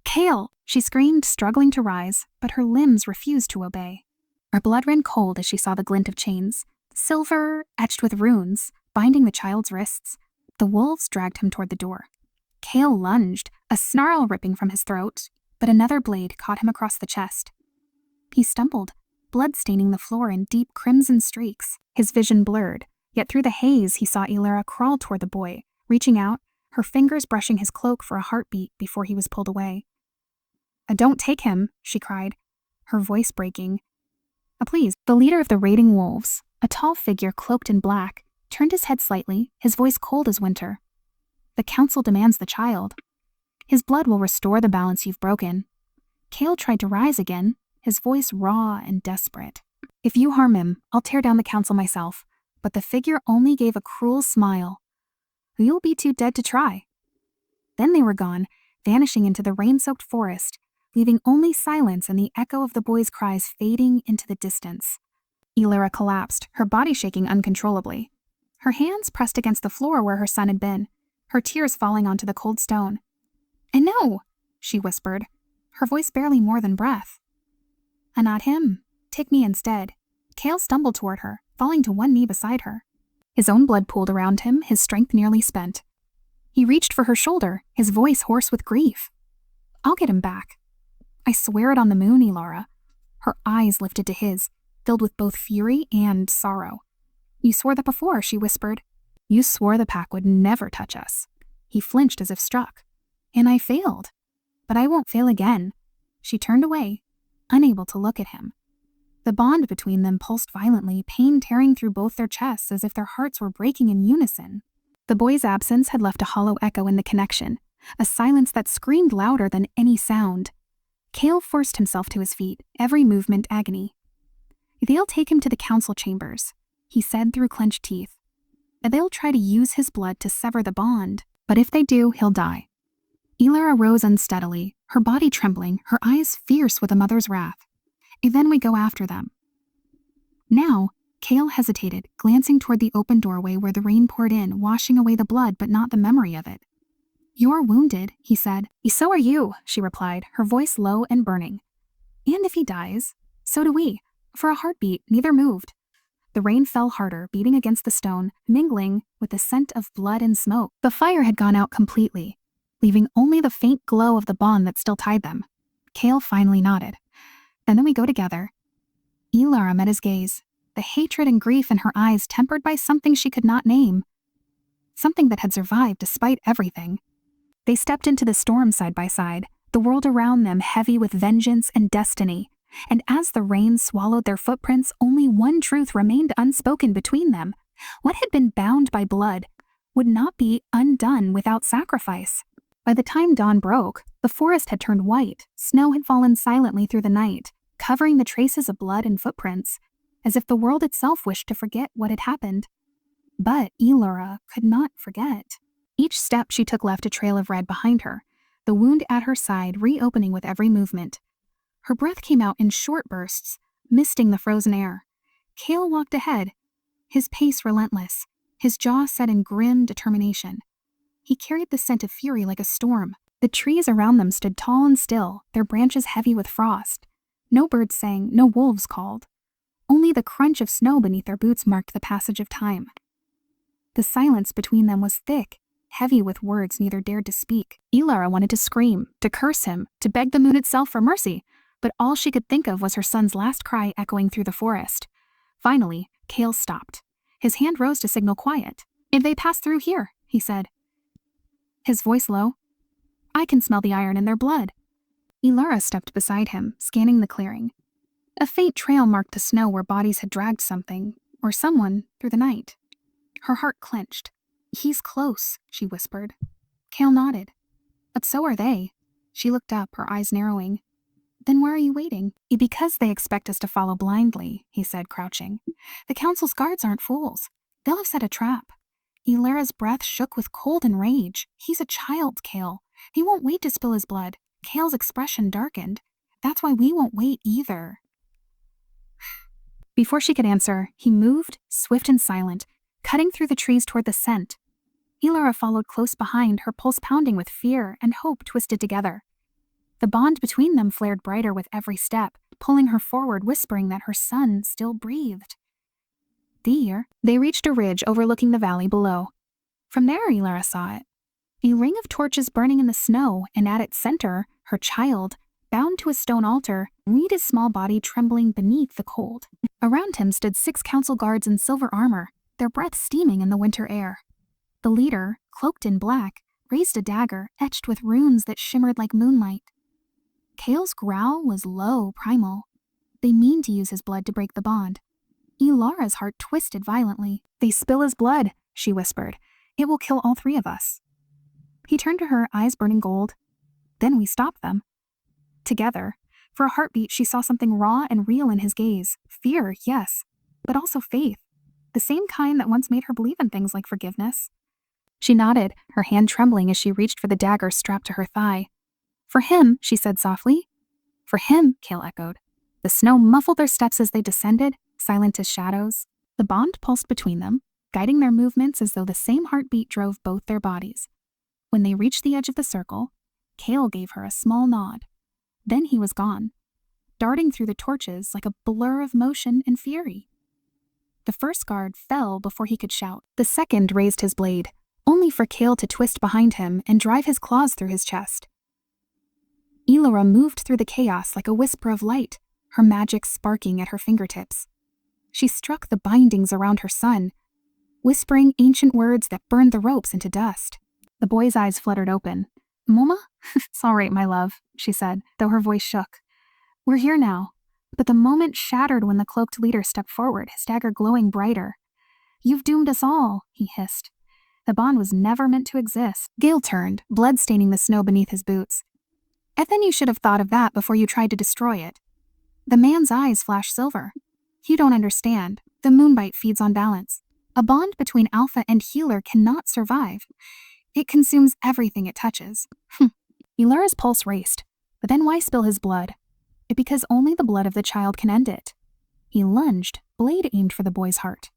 "Cale!" she screamed, struggling to rise, but her limbs refused to obey. Her blood ran cold as she saw the glint of chains, silver etched with runes, binding the child's wrists. The wolves dragged him toward the door. Cale lunged, a snarl ripping from his throat, but another blade caught him across the chest. He stumbled, blood staining the floor in deep crimson streaks. His vision blurred, yet through the haze he saw Ilara crawl toward the boy, reaching out, her fingers brushing his cloak for a heartbeat before he was pulled away. "Don't take him," she cried, her voice breaking. "Please." The leader of the raiding wolves, a tall figure cloaked in black, turned his head slightly, his voice cold as winter. "The council demands the child. His blood will restore the balance you've broken." Cale tried to rise again, his voice raw and desperate. "If you harm him, I'll tear down the council myself." But the figure only gave a cruel smile. "You'll be too dead to try." Then they were gone, vanishing into the rain-soaked forest, leaving only silence and the echo of the boy's cries fading into the distance. Ilara collapsed, her body shaking uncontrollably. Her hands pressed against the floor where her son had been, her tears falling onto the cold stone. "And no," she whispered, her voice barely more than breath. "Not him. Take me instead." Cale stumbled toward her, falling to one knee beside her. His own blood pooled around him, his strength nearly spent. He reached for her shoulder, his voice hoarse with grief. "I'll get him back. I swear it on the moon, Ilara." Her eyes lifted to his, filled with both fury and sorrow. "You swore that before," she whispered. "You swore the pack would never touch us." He flinched as if struck. "And I failed. But I won't fail again." She turned away, unable to look at him. The bond between them pulsed violently, pain tearing through both their chests as if their hearts were breaking in unison. The boy's absence had left a hollow echo in the connection, a silence that screamed louder than any sound. Cale forced himself to his feet, every movement agony. "They'll take him to the council chambers," he said through clenched teeth. "They'll try to use his blood to sever the bond, but if they do, he'll die." Ilara rose unsteadily, her body trembling, her eyes fierce with a mother's wrath. "Then we go after them." Now, Cale hesitated, glancing toward the open doorway where the rain poured in, washing away the blood but not the memory of it. "You're wounded," he said. "So are you," she replied, her voice low and burning. "And if he dies, so do we." For a heartbeat, neither moved. The rain fell harder, beating against the stone, mingling with the scent of blood and smoke. The fire had gone out completely, leaving only the faint glow of the bond that still tied them. Cale finally nodded. "And then we go together." Ilara met his gaze, the hatred and grief in her eyes tempered by something she could not name. Something that had survived despite everything. They stepped into the storm side by side, the world around them heavy with vengeance and destiny. And as the rain swallowed their footprints, only one truth remained unspoken between them. What had been bound by blood would not be undone without sacrifice. By the time dawn broke, The forest had turned white, snow had fallen silently through the night, covering the traces of blood and footprints, as if the world itself wished to forget what had happened. But Elora could not forget. Each step she took left a trail of red behind her, the wound at her side reopening with every movement. Her breath came out in short bursts, misting the frozen air. Cale walked ahead, his pace relentless, his jaw set in grim determination. He carried the scent of fury like a storm. The trees around them stood tall and still, their branches heavy with frost. No birds sang, no wolves called. Only the crunch of snow beneath their boots marked the passage of time. The silence between them was thick, heavy with words neither dared to speak. Elara wanted to scream, to curse him, to beg the moon itself for mercy, but all she could think of was her son's last cry echoing through the forest. Finally, Cale stopped. His hand rose to signal quiet. "If they pass through here," he said. His voice low. "I can smell the iron in their blood." Elara stepped beside him, scanning the clearing. A faint trail marked the snow where bodies had dragged something, or someone, through the night. Her heart clenched. "He's close," she whispered. Cale nodded. "But so are they." She looked up, her eyes narrowing. "Then why are you waiting?" "Because they expect us to follow blindly," he said, crouching. "The council's guards aren't fools. They'll have set a trap." Elara's breath shook with cold and rage. "He's a child, Cale. He won't wait to spill his blood." Cale's expression darkened. "That's why we won't wait either." Before she could answer, he moved, swift and silent, cutting through the trees toward the scent. Elara followed close behind, her pulse pounding with fear and hope twisted together. The bond between them flared brighter with every step, pulling her forward, whispering that her son still breathed. There, they reached a ridge overlooking the valley below. From there, Elara saw it. A ring of torches burning in the snow, and at its center, her child, bound to a stone altar, laid his small body trembling beneath the cold. Around him stood 6 council guards in silver armor, their breath steaming in the winter air. The leader, cloaked in black, raised a dagger etched with runes that shimmered like moonlight. Cale's growl was low, primal. They mean to use his blood to break the bond. Elara's heart twisted violently. "They spill his blood," she whispered. "It will kill all 3 of us." He turned to her, eyes burning gold. "Then we stop them." Together. For a heartbeat, she saw something raw and real in his gaze. Fear, yes, but also faith. The same kind that once made her believe in things like forgiveness. She nodded, her hand trembling as she reached for the dagger strapped to her thigh. "For him," she said softly. "For him," Cale echoed. The snow muffled their steps as they descended, silent as shadows. The bond pulsed between them, guiding their movements as though the same heartbeat drove both their bodies. When they reached the edge of the circle, Cale gave her a small nod. Then he was gone, darting through the torches like a blur of motion and fury. The first guard fell before he could shout. The second raised his blade, only for Cale to twist behind him and drive his claws through his chest. Elara moved through the chaos like a whisper of light, her magic sparking at her fingertips. She struck the bindings around her son, whispering ancient words that burned the ropes into dust. The boy's eyes fluttered open. "Moma?" "It's all right, my love," she said, though her voice shook. "We're here now." But the moment shattered when the cloaked leader stepped forward, his dagger glowing brighter. "You've doomed us all," he hissed. The bond was never meant to exist. Gale turned, blood staining the snow beneath his boots. "And then you should have thought of that before you tried to destroy it." The man's eyes flashed silver. "You don't understand. The moonbite feeds on balance. A bond between alpha and healer cannot survive. It consumes everything it touches." Elara's pulse raced. But then why spill his blood? Because only the blood of the child can end it. He lunged, blade aimed for the boy's heart.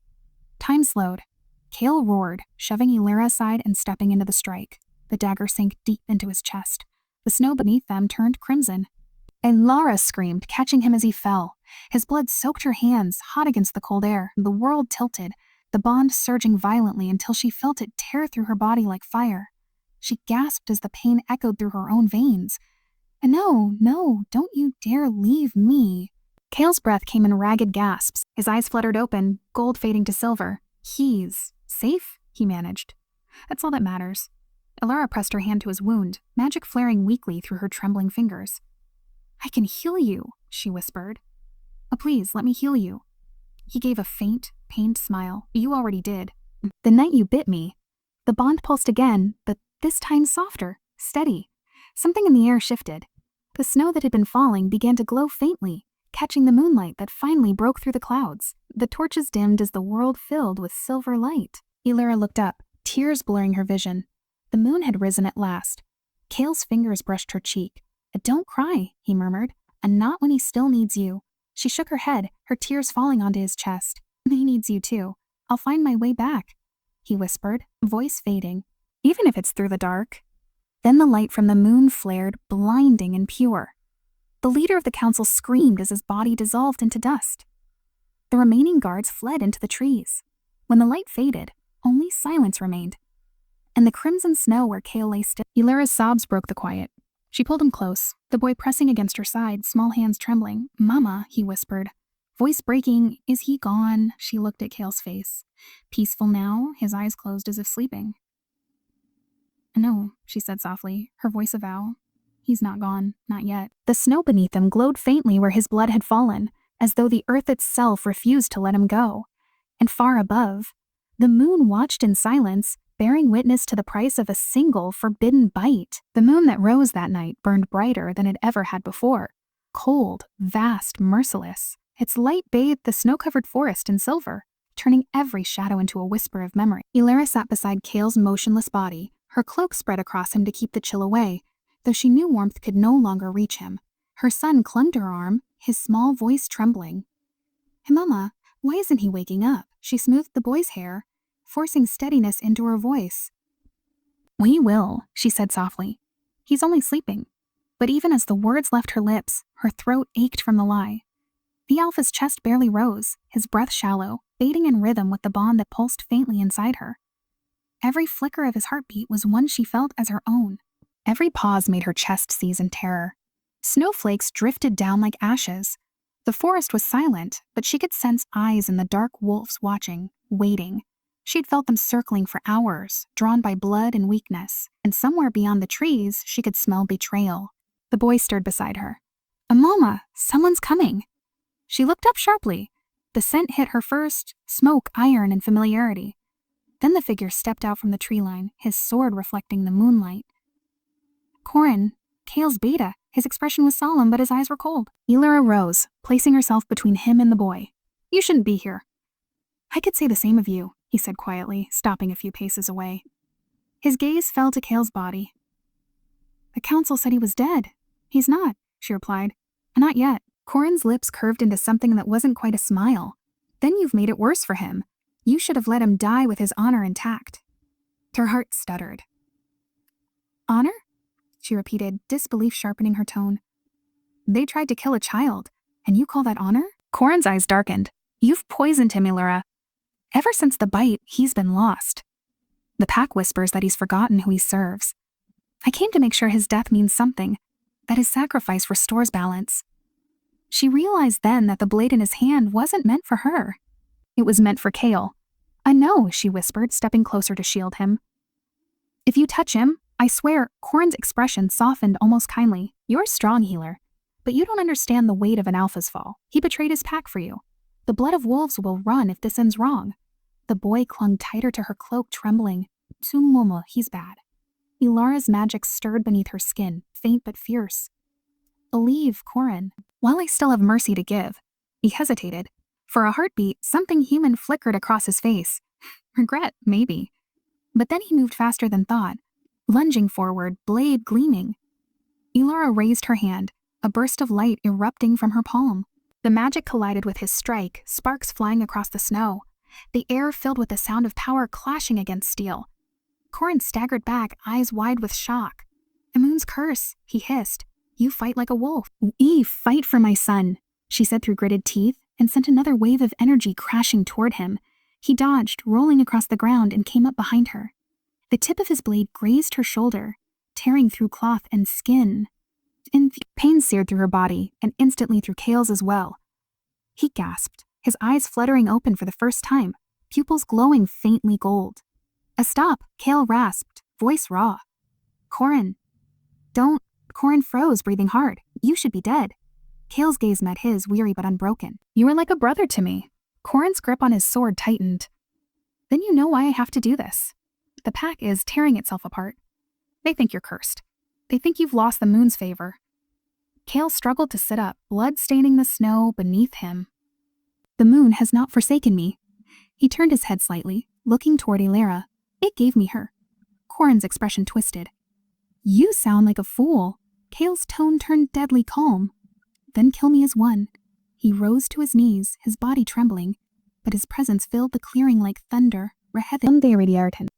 Time slowed. Cale roared, shoving Elara aside and stepping into the strike. The dagger sank deep into his chest. The snow beneath them turned crimson. Elara screamed, catching him as he fell. His blood soaked her hands, hot against the cold air. The world tilted, the bond surging violently until she felt it tear through her body like fire. She gasped as the pain echoed through her own veins. No, don't you dare leave me." Cale's breath came in ragged gasps. His eyes fluttered open, gold fading to silver. "He's safe," he managed. "That's all that matters." Elara pressed her hand to his wound, magic flaring weakly through her trembling fingers. "I can heal you," she whispered. "Oh, please, let me heal you." He gave a faint, pained smile. "You already did. The night you bit me." The bond pulsed again, but this time softer, steady. Something in the air shifted. The snow that had been falling began to glow faintly, catching the moonlight that finally broke through the clouds. The torches dimmed as the world filled with silver light. Elira looked up, tears blurring her vision. The moon had risen at last. Kale's fingers brushed her cheek. "Don't cry," he murmured, "and not when he still needs you." She shook her head, her tears falling onto his chest. "He needs you too. I'll find my way back," he whispered, voice fading. "Even if it's through the dark." Then the light from the moon flared, blinding and pure. The leader of the council screamed as his body dissolved into dust. The remaining guards fled into the trees. When the light faded, only silence remained. And the crimson snow where Kale lay still. Elira's sobs broke the quiet. She pulled him close, the boy pressing against her side, small hands trembling. "Mama," he whispered. Voice breaking, "Is he gone?" She looked at Kale's face. Peaceful now, his eyes closed as if sleeping. "No," she said softly, her voice a vow. "He's not gone, not yet." The snow beneath them glowed faintly where his blood had fallen, as though the earth itself refused to let him go. And far above, the moon watched in silence, bearing witness to the price of a single forbidden bite. The moon that rose that night burned brighter than it ever had before. Cold, vast, merciless. Its light bathed the snow-covered forest in silver, turning every shadow into a whisper of memory. Elira sat beside Kale's motionless body, her cloak spread across him to keep the chill away, though she knew warmth could no longer reach him. Her son clung to her arm, his small voice trembling. "Hey, Mama, why isn't he waking up?" She smoothed the boy's hair, forcing steadiness into her voice. "We will," she said softly. "He's only sleeping." But even as the words left her lips, her throat ached from the lie. The alpha's chest barely rose, his breath shallow, fading in rhythm with the bond that pulsed faintly inside her. Every flicker of his heartbeat was one she felt as her own. Every pause made her chest seize in terror. Snowflakes drifted down like ashes. The forest was silent, but she could sense eyes in the dark wolves watching, waiting. She'd felt them circling for hours, drawn by blood and weakness, and somewhere beyond the trees she could smell betrayal. The boy stirred beside her. "Mama, someone's coming." She looked up sharply. The scent hit her first, smoke, iron, and familiarity. Then the figure stepped out from the tree line, his sword reflecting the moonlight. "Corin, Kale's beta." His expression was solemn, but his eyes were cold. Elira rose, placing herself between him and the boy. "You shouldn't be here." "I could say the same of you," he said quietly, stopping a few paces away. His gaze fell to Kale's body. "The council said he was dead." "He's not," she replied. "Not yet." Corin's lips curved into something that wasn't quite a smile. "Then you've made it worse for him. You should have let him die with his honor intact." Her heart stuttered. "Honor?" she repeated, disbelief sharpening her tone. "They tried to kill a child, and you call that honor?" Corin's eyes darkened. "You've poisoned him, Elira. Ever since the bite, he's been lost. The pack whispers that he's forgotten who he serves. I came to make sure his death means something, that his sacrifice restores balance." She realized then that the blade in his hand wasn't meant for her. It was meant for Kale. "I know," she whispered, stepping closer to shield him. "If you touch him, I swear," Corin's expression softened almost kindly. "You're a strong healer, but you don't understand the weight of an alpha's fall. He betrayed his pack for you. The blood of wolves will run if this ends wrong." The boy clung tighter to her cloak, trembling. "Momo, he's bad." Elira's magic stirred beneath her skin, faint but fierce. "Believe, Corin. While I still have mercy to give." He hesitated. For a heartbeat, something human flickered across his face. Regret, maybe. But then he moved faster than thought, lunging forward, blade gleaming. Elira raised her hand, a burst of light erupting from her palm. The magic collided with his strike, sparks flying across the snow. The air filled with the sound of power clashing against steel. Corin staggered back, eyes wide with shock. "Emun's curse," he hissed. "You fight like a wolf." "Eve, fight for my son," she said through gritted teeth, and sent another wave of energy crashing toward him. He dodged, rolling across the ground, and came up behind her. The tip of his blade grazed her shoulder, tearing through cloth and skin. Pain seared through her body, and instantly through Kale's as well. He gasped, his eyes fluttering open for the first time, pupils glowing faintly gold. "A stop," Kale rasped, voice raw. "Corin, don't." Corin froze, breathing hard. "You should be dead." Kale's gaze met his, weary but unbroken. "You are like a brother to me." Corin's grip on his sword tightened. "Then you know why I have to do this. The pack is tearing itself apart. They think you're cursed. They think you've lost the moon's favor." Kale struggled to sit up, blood staining the snow beneath him. "The moon has not forsaken me." He turned his head slightly, looking toward Ilara. "It gave me her." Corin's expression twisted. "You sound like a fool." Kale's tone turned deadly calm. "Then kill me as one." He rose to his knees, his body trembling, but his presence filled the clearing like thunder.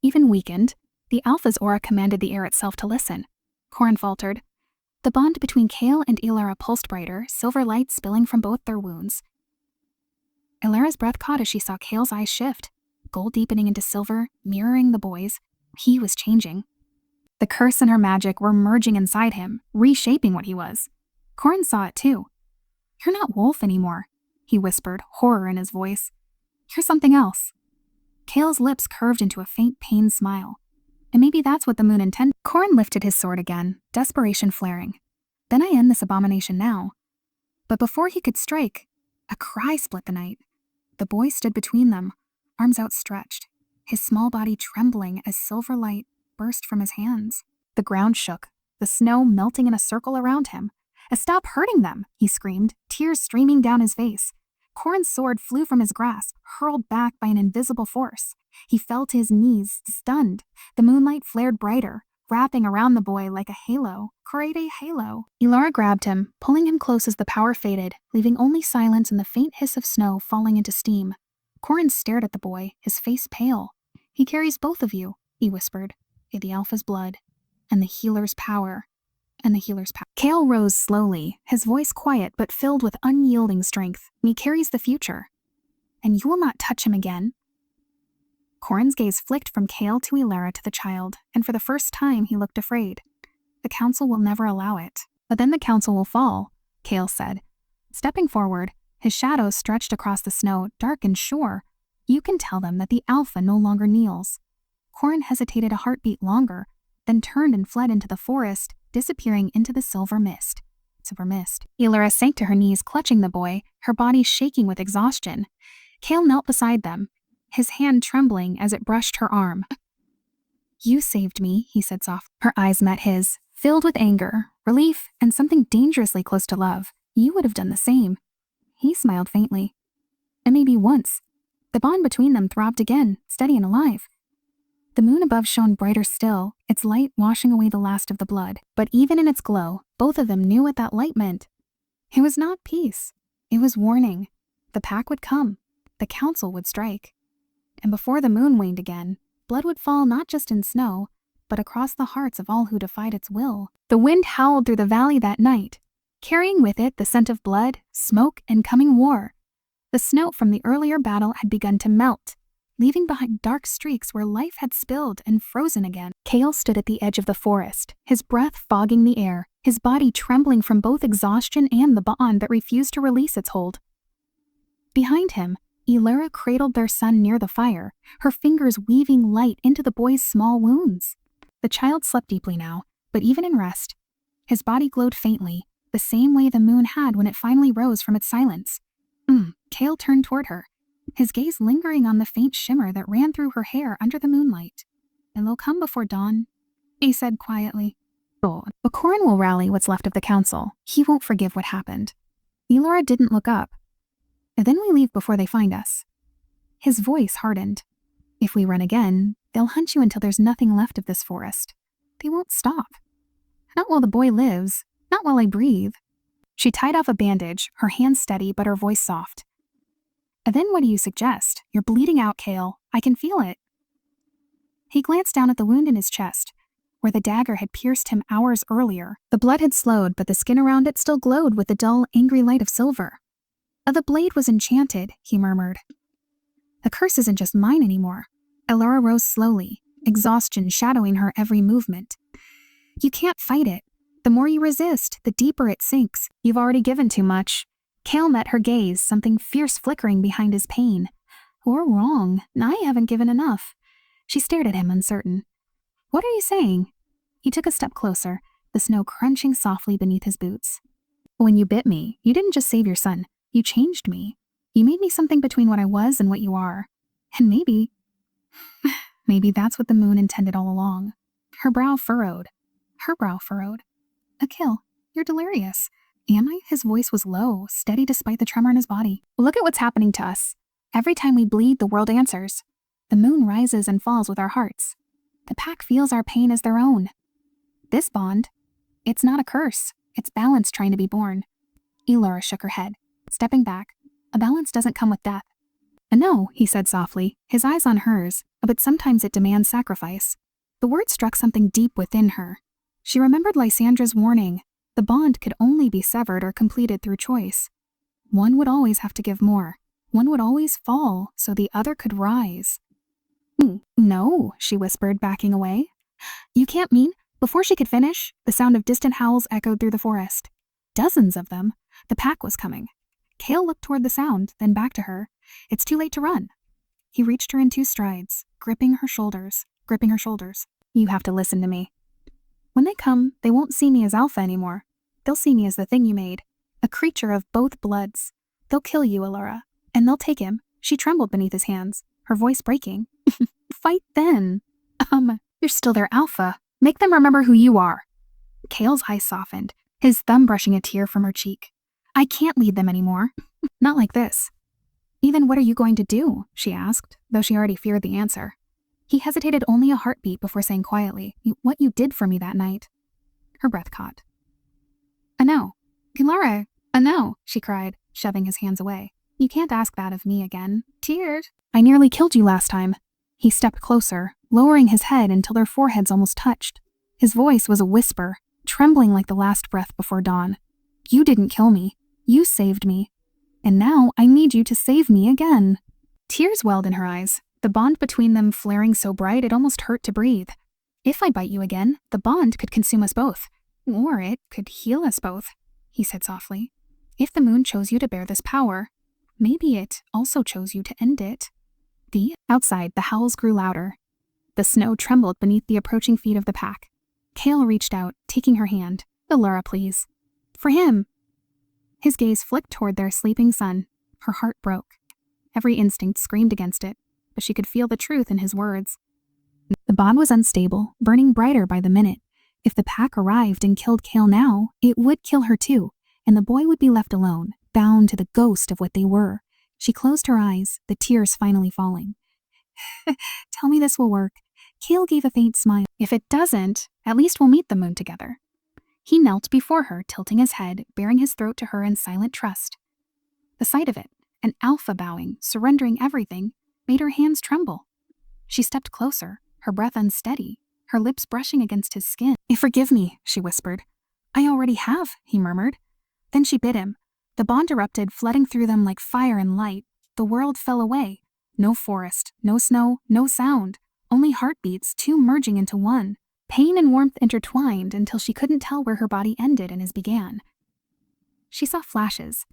Even weakened, the Alpha's aura commanded the air itself to listen. Corin faltered. The bond between Kale and Ilara pulsed brighter, silver light spilling from both their wounds. Ilara's breath caught as she saw Kale's eyes shift, gold deepening into silver, mirroring the boy's. He was changing. The curse and her magic were merging inside him, reshaping what he was. Corin saw it too. "You're not Wolf anymore," he whispered, horror in his voice. "You're something else." Kale's lips curved into a faint pain smile. And maybe that's what the moon intended. Corin lifted his sword again, desperation flaring. "Then I end this abomination now." But before he could strike, a cry split the night. The boy stood between them, arms outstretched, his small body trembling as silver light burst from his hands. The ground shook, the snow melting in a circle around him. "Stop hurting them," he screamed, tears streaming down his face. Corin's sword flew from his grasp, hurled back by an invisible force. He fell to his knees, stunned. The moonlight flared brighter, wrapping around the boy like a halo. Create a halo. Ilara grabbed him, pulling him close as the power faded, leaving only silence and the faint hiss of snow falling into steam. Corin stared at the boy, his face pale. "He carries both of you," he whispered. "The Alpha's blood, and the healer's power." Kale rose slowly, his voice quiet but filled with unyielding strength. "He carries the future. And you will not touch him again." Corin's gaze flicked from Kale to Ilara to the child, and for the first time he looked afraid. "The council will never allow it." "But then the council will fall," Kale said. Stepping forward, his shadow stretched across the snow, dark and sure. "You can tell them that the Alpha no longer kneels." Corin hesitated a heartbeat longer, then turned and fled into the forest, disappearing into the silver mist. Ilara sank to her knees, clutching the boy, her body shaking with exhaustion. Kale knelt beside them, his hand trembling as it brushed her arm. "You saved me," he said softly. Her eyes met his, filled with anger, relief, and something dangerously close to love. "You would have done the same." He smiled faintly. "And maybe once." The bond between them throbbed again, steady and alive. The moon above shone brighter still, its light washing away the last of the blood. But even in its glow, both of them knew what that light meant. It was not peace. It was warning. The pack would come. The council would strike. And before the moon waned again, blood would fall not just in snow, but across the hearts of all who defied its will. The wind howled through the valley that night, carrying with it the scent of blood, smoke, and coming war. The snow from the earlier battle had begun to melt, leaving behind dark streaks where life had spilled and frozen again. Kale stood at the edge of the forest, his breath fogging the air, his body trembling from both exhaustion and the bond that refused to release its hold. Behind him, Ilara cradled their son near the fire, her fingers weaving light into the boy's small wounds. The child slept deeply now, but even in rest, his body glowed faintly, the same way the moon had when it finally rose from its silence. Kale turned toward her, his gaze lingering on the faint shimmer that ran through her hair under the moonlight. "And they'll come before dawn," he said quietly. "But Corin will rally what's left of the council. He won't forgive what happened." Ilara didn't look up. "And then we leave before they find us." His voice hardened. "If we run again, they'll hunt you until there's nothing left of this forest. They won't stop. Not while the boy lives, not while I breathe." She tied off a bandage, her hand steady but her voice soft. "And then what do you suggest? You're bleeding out, Kale. I can feel it." He glanced down at the wound in his chest, where the dagger had pierced him hours earlier. The blood had slowed, but the skin around it still glowed with the dull, angry light of silver. "The blade was enchanted," he murmured. "The curse isn't just mine anymore." Ilara rose slowly, exhaustion shadowing her every movement. "You can't fight it. The more you resist, the deeper it sinks. You've already given too much." Kale met her gaze, something fierce flickering behind his pain. "Or wrong. I haven't given enough." She stared at him, uncertain. "What are you saying?" He took a step closer, the snow crunching softly beneath his boots. "When you bit me, you didn't just save your son. You changed me. You made me something between what I was and what you are. And maybe that's what the moon intended all along." Her brow furrowed. Her brow furrowed. A kill. You're delirious. Am I? His voice was low, steady despite the tremor in his body. Look at what's happening to us. Every time we bleed, the world answers. The moon rises and falls with our hearts. The pack feels our pain as their own. This bond, it's not a curse. It's balance trying to be born. Elora shook her head, stepping back. A balance doesn't come with death. No, he said softly, his eyes on hers, but sometimes it demands sacrifice. The word struck something deep within her. She remembered Lysandra's warning. The bond could only be severed or completed through choice. One would always have to give more. One would always fall so the other could rise. No, she whispered, backing away. You can't mean? Before she could finish, the sound of distant howls echoed through the forest. Dozens of them. The pack was coming. Kale looked toward the sound, then back to her. It's too late to run. He reached her in 2 strides, gripping her shoulders. You have to listen to me. When they come, they won't see me as Alpha anymore. They'll see me as the thing you made, a creature of both bloods. They'll kill you, Elora, and they'll take him. She trembled beneath his hands, her voice breaking. Fight then. You're still their Alpha. Make them remember who you are. Kale's eyes softened, his thumb brushing a tear from her cheek. I can't lead them anymore. Not like this. Then what are you going to do? She asked, though she already feared the answer. He hesitated only a heartbeat before saying quietly, What you did for me that night. Her breath caught. No. Elora, no, she cried, shoving his hands away. You can't ask that of me again. Tears. I nearly killed you last time. He stepped closer, lowering his head until their foreheads almost touched. His voice was a whisper, trembling like the last breath before dawn. You didn't kill me. You saved me. And now I need you to save me again. Tears welled in her eyes, the bond between them flaring so bright it almost hurt to breathe. If I bite you again, the bond could consume us both. Or it could heal us both, he said softly. If the moon chose you to bear this power, maybe it also chose you to end it. Outside, the howls grew louder. The snow trembled beneath the approaching feet of the pack. Kale reached out, taking her hand. Elora, please. For him. His gaze flicked toward their sleeping son. Her heart broke. Every instinct screamed against it, but she could feel the truth in his words. The bond was unstable, burning brighter by the minute. If the pack arrived and killed Kale now, it would kill her too, and the boy would be left alone, bound to the ghost of what they were. She closed her eyes, the tears finally falling. Tell me this will work. Kale gave a faint smile. If it doesn't, at least we'll meet the moon together. He knelt before her, tilting his head, baring his throat to her in silent trust. The sight of it, an Alpha bowing, surrendering everything, made her hands tremble. She stepped closer, her breath unsteady, her lips brushing against his skin. Forgive me, she whispered. I already have, he murmured. Then she bit him. The bond erupted, flooding through them like fire and light. The world fell away. No forest, no snow, no sound. Only heartbeats, 2 merging into one. Pain and warmth intertwined until she couldn't tell where her body ended and his began. She saw flashes.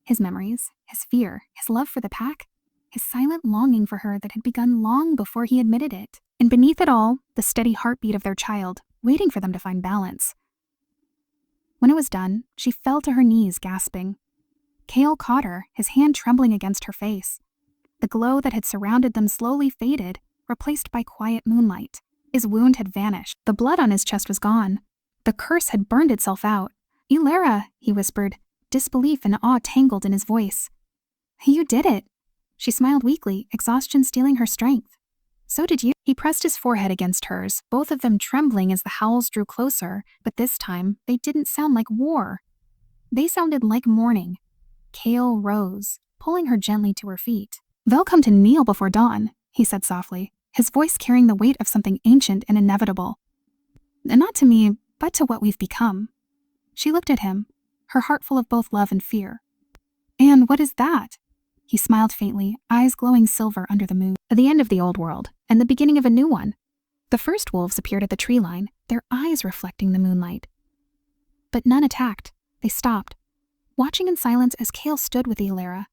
His memories, his fear, his love for the pack, his silent longing for her that had begun long before he admitted it. And beneath it all, the steady heartbeat of their child, waiting for them to find balance. When it was done, she fell to her knees, gasping. Kale caught her, his hand trembling against her face. The glow that had surrounded them slowly faded, replaced by quiet moonlight. His wound had vanished. The blood on his chest was gone. The curse had burned itself out. Elora, he whispered, disbelief and awe tangled in his voice. You did it. She smiled weakly, exhaustion stealing her strength. So did you. He pressed his forehead against hers, both of them trembling as the howls drew closer, but this time they didn't sound like war. They sounded like mourning. Kale rose, pulling her gently to her feet. They'll come to kneel before dawn, he said softly, his voice carrying the weight of something ancient and inevitable. And not to me, but to what we've become. She looked at him, her heart full of both love and fear. And what is that? He smiled faintly, eyes glowing silver under the moon. The end of the old world, and the beginning of a new one. The first wolves appeared at the tree line, their eyes reflecting the moonlight. But none attacked. They stopped, watching in silence as Kale stood with Elora.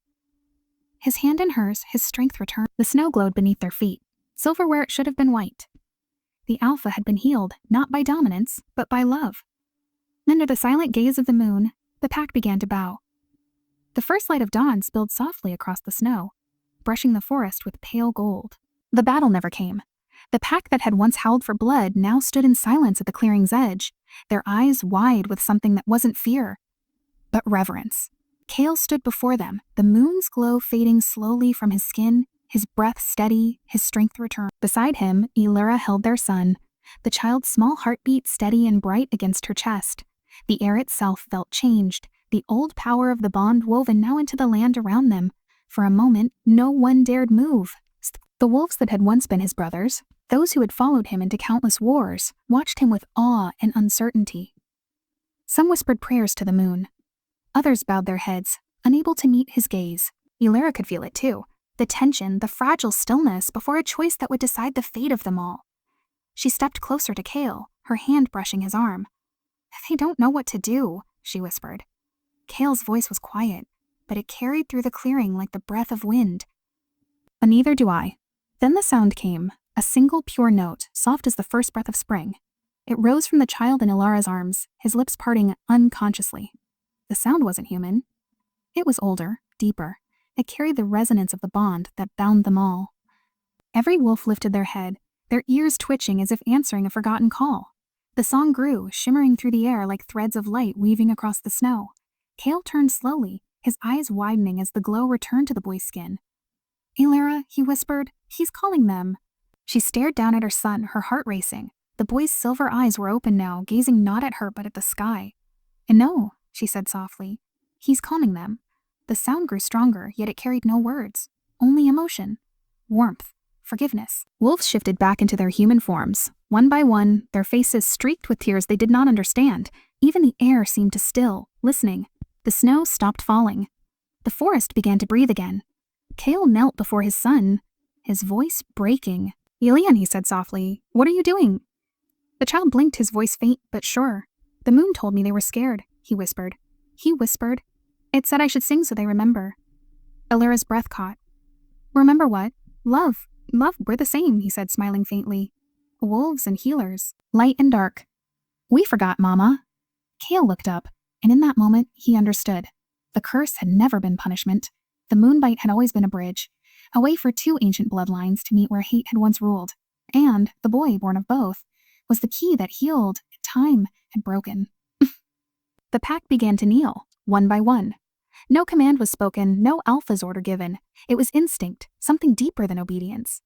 His hand in hers, his strength returned. The snow glowed beneath their feet, silver where it should have been white. The Alpha had been healed, not by dominance, but by love. Under the silent gaze of the moon, the pack began to bow. The first light of dawn spilled softly across the snow, brushing the forest with pale gold. The battle never came. The pack that had once howled for blood now stood in silence at the clearing's edge, their eyes wide with something that wasn't fear, but reverence. Kale stood before them, the moon's glow fading slowly from his skin, his breath steady, his strength returned. Beside him, Elura held their son, the child's small heartbeat steady and bright against her chest. The air itself felt changed, the old power of the bond woven now into the land around them. For a moment, no one dared move. The wolves that had once been his brothers, those who had followed him into countless wars, watched him with awe and uncertainty. Some whispered prayers to the moon. Others bowed their heads, unable to meet his gaze. Elura could feel it too, the tension, the fragile stillness before a choice that would decide the fate of them all. She stepped closer to Kale, her hand brushing his arm. "They don't know what to do," she whispered. Kale's voice was quiet, but it carried through the clearing like the breath of wind. "Neither do I." Then the sound came, a single pure note, soft as the first breath of spring. It rose from the child in Ilara's arms, his lips parting unconsciously. The sound wasn't human. It was older, deeper. It carried the resonance of the bond that bound them all. Every wolf lifted their head, their ears twitching as if answering a forgotten call. The song grew, shimmering through the air like threads of light weaving across the snow. Kale turned slowly, his eyes widening as the glow returned to the boy's skin. "Elura," he whispered, "he's calling them." She stared down at her son, her heart racing. The boy's silver eyes were open now, gazing not at her but at the sky. "And no," she said softly, "he's calming them." The sound grew stronger, yet it carried no words, only emotion, warmth, forgiveness. Wolves shifted back into their human forms. One by one, their faces streaked with tears they did not understand. Even the air seemed to still, listening. The snow stopped falling. The forest began to breathe again. Kale knelt before his son, his voice breaking. "Elian," he said softly, "what are you doing?" The child blinked, his voice faint but sure. "The moon told me they were scared," he whispered. "It said I should sing so they remember." Elura's breath caught. "Remember what?" Love, we're the same," he said, smiling faintly. "Wolves and healers, light and dark." "We forgot, Mama." Kale looked up, and in that moment, he understood. The curse had never been punishment. The moonbite had always been a bridge, a way for two ancient bloodlines to meet where hate had once ruled. And the boy, born of both, was the key that healed time had broken. The pack began to kneel, one by one. No command was spoken, no alpha's order given. It was instinct, something deeper than obedience.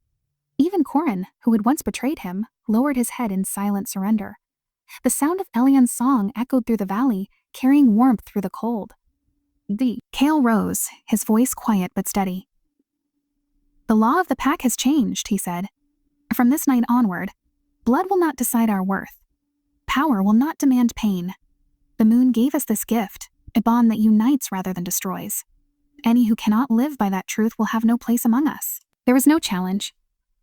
Even Corin, who had once betrayed him, lowered his head in silent surrender. The sound of Elian's song echoed through the valley, carrying warmth through the cold. Kale rose, his voice quiet but steady. "The law of the pack has changed," he said. "From this night onward, blood will not decide our worth. Power will not demand pain. The moon gave us this gift, a bond that unites rather than destroys. Any who cannot live by that truth will have no place among us." There was no challenge,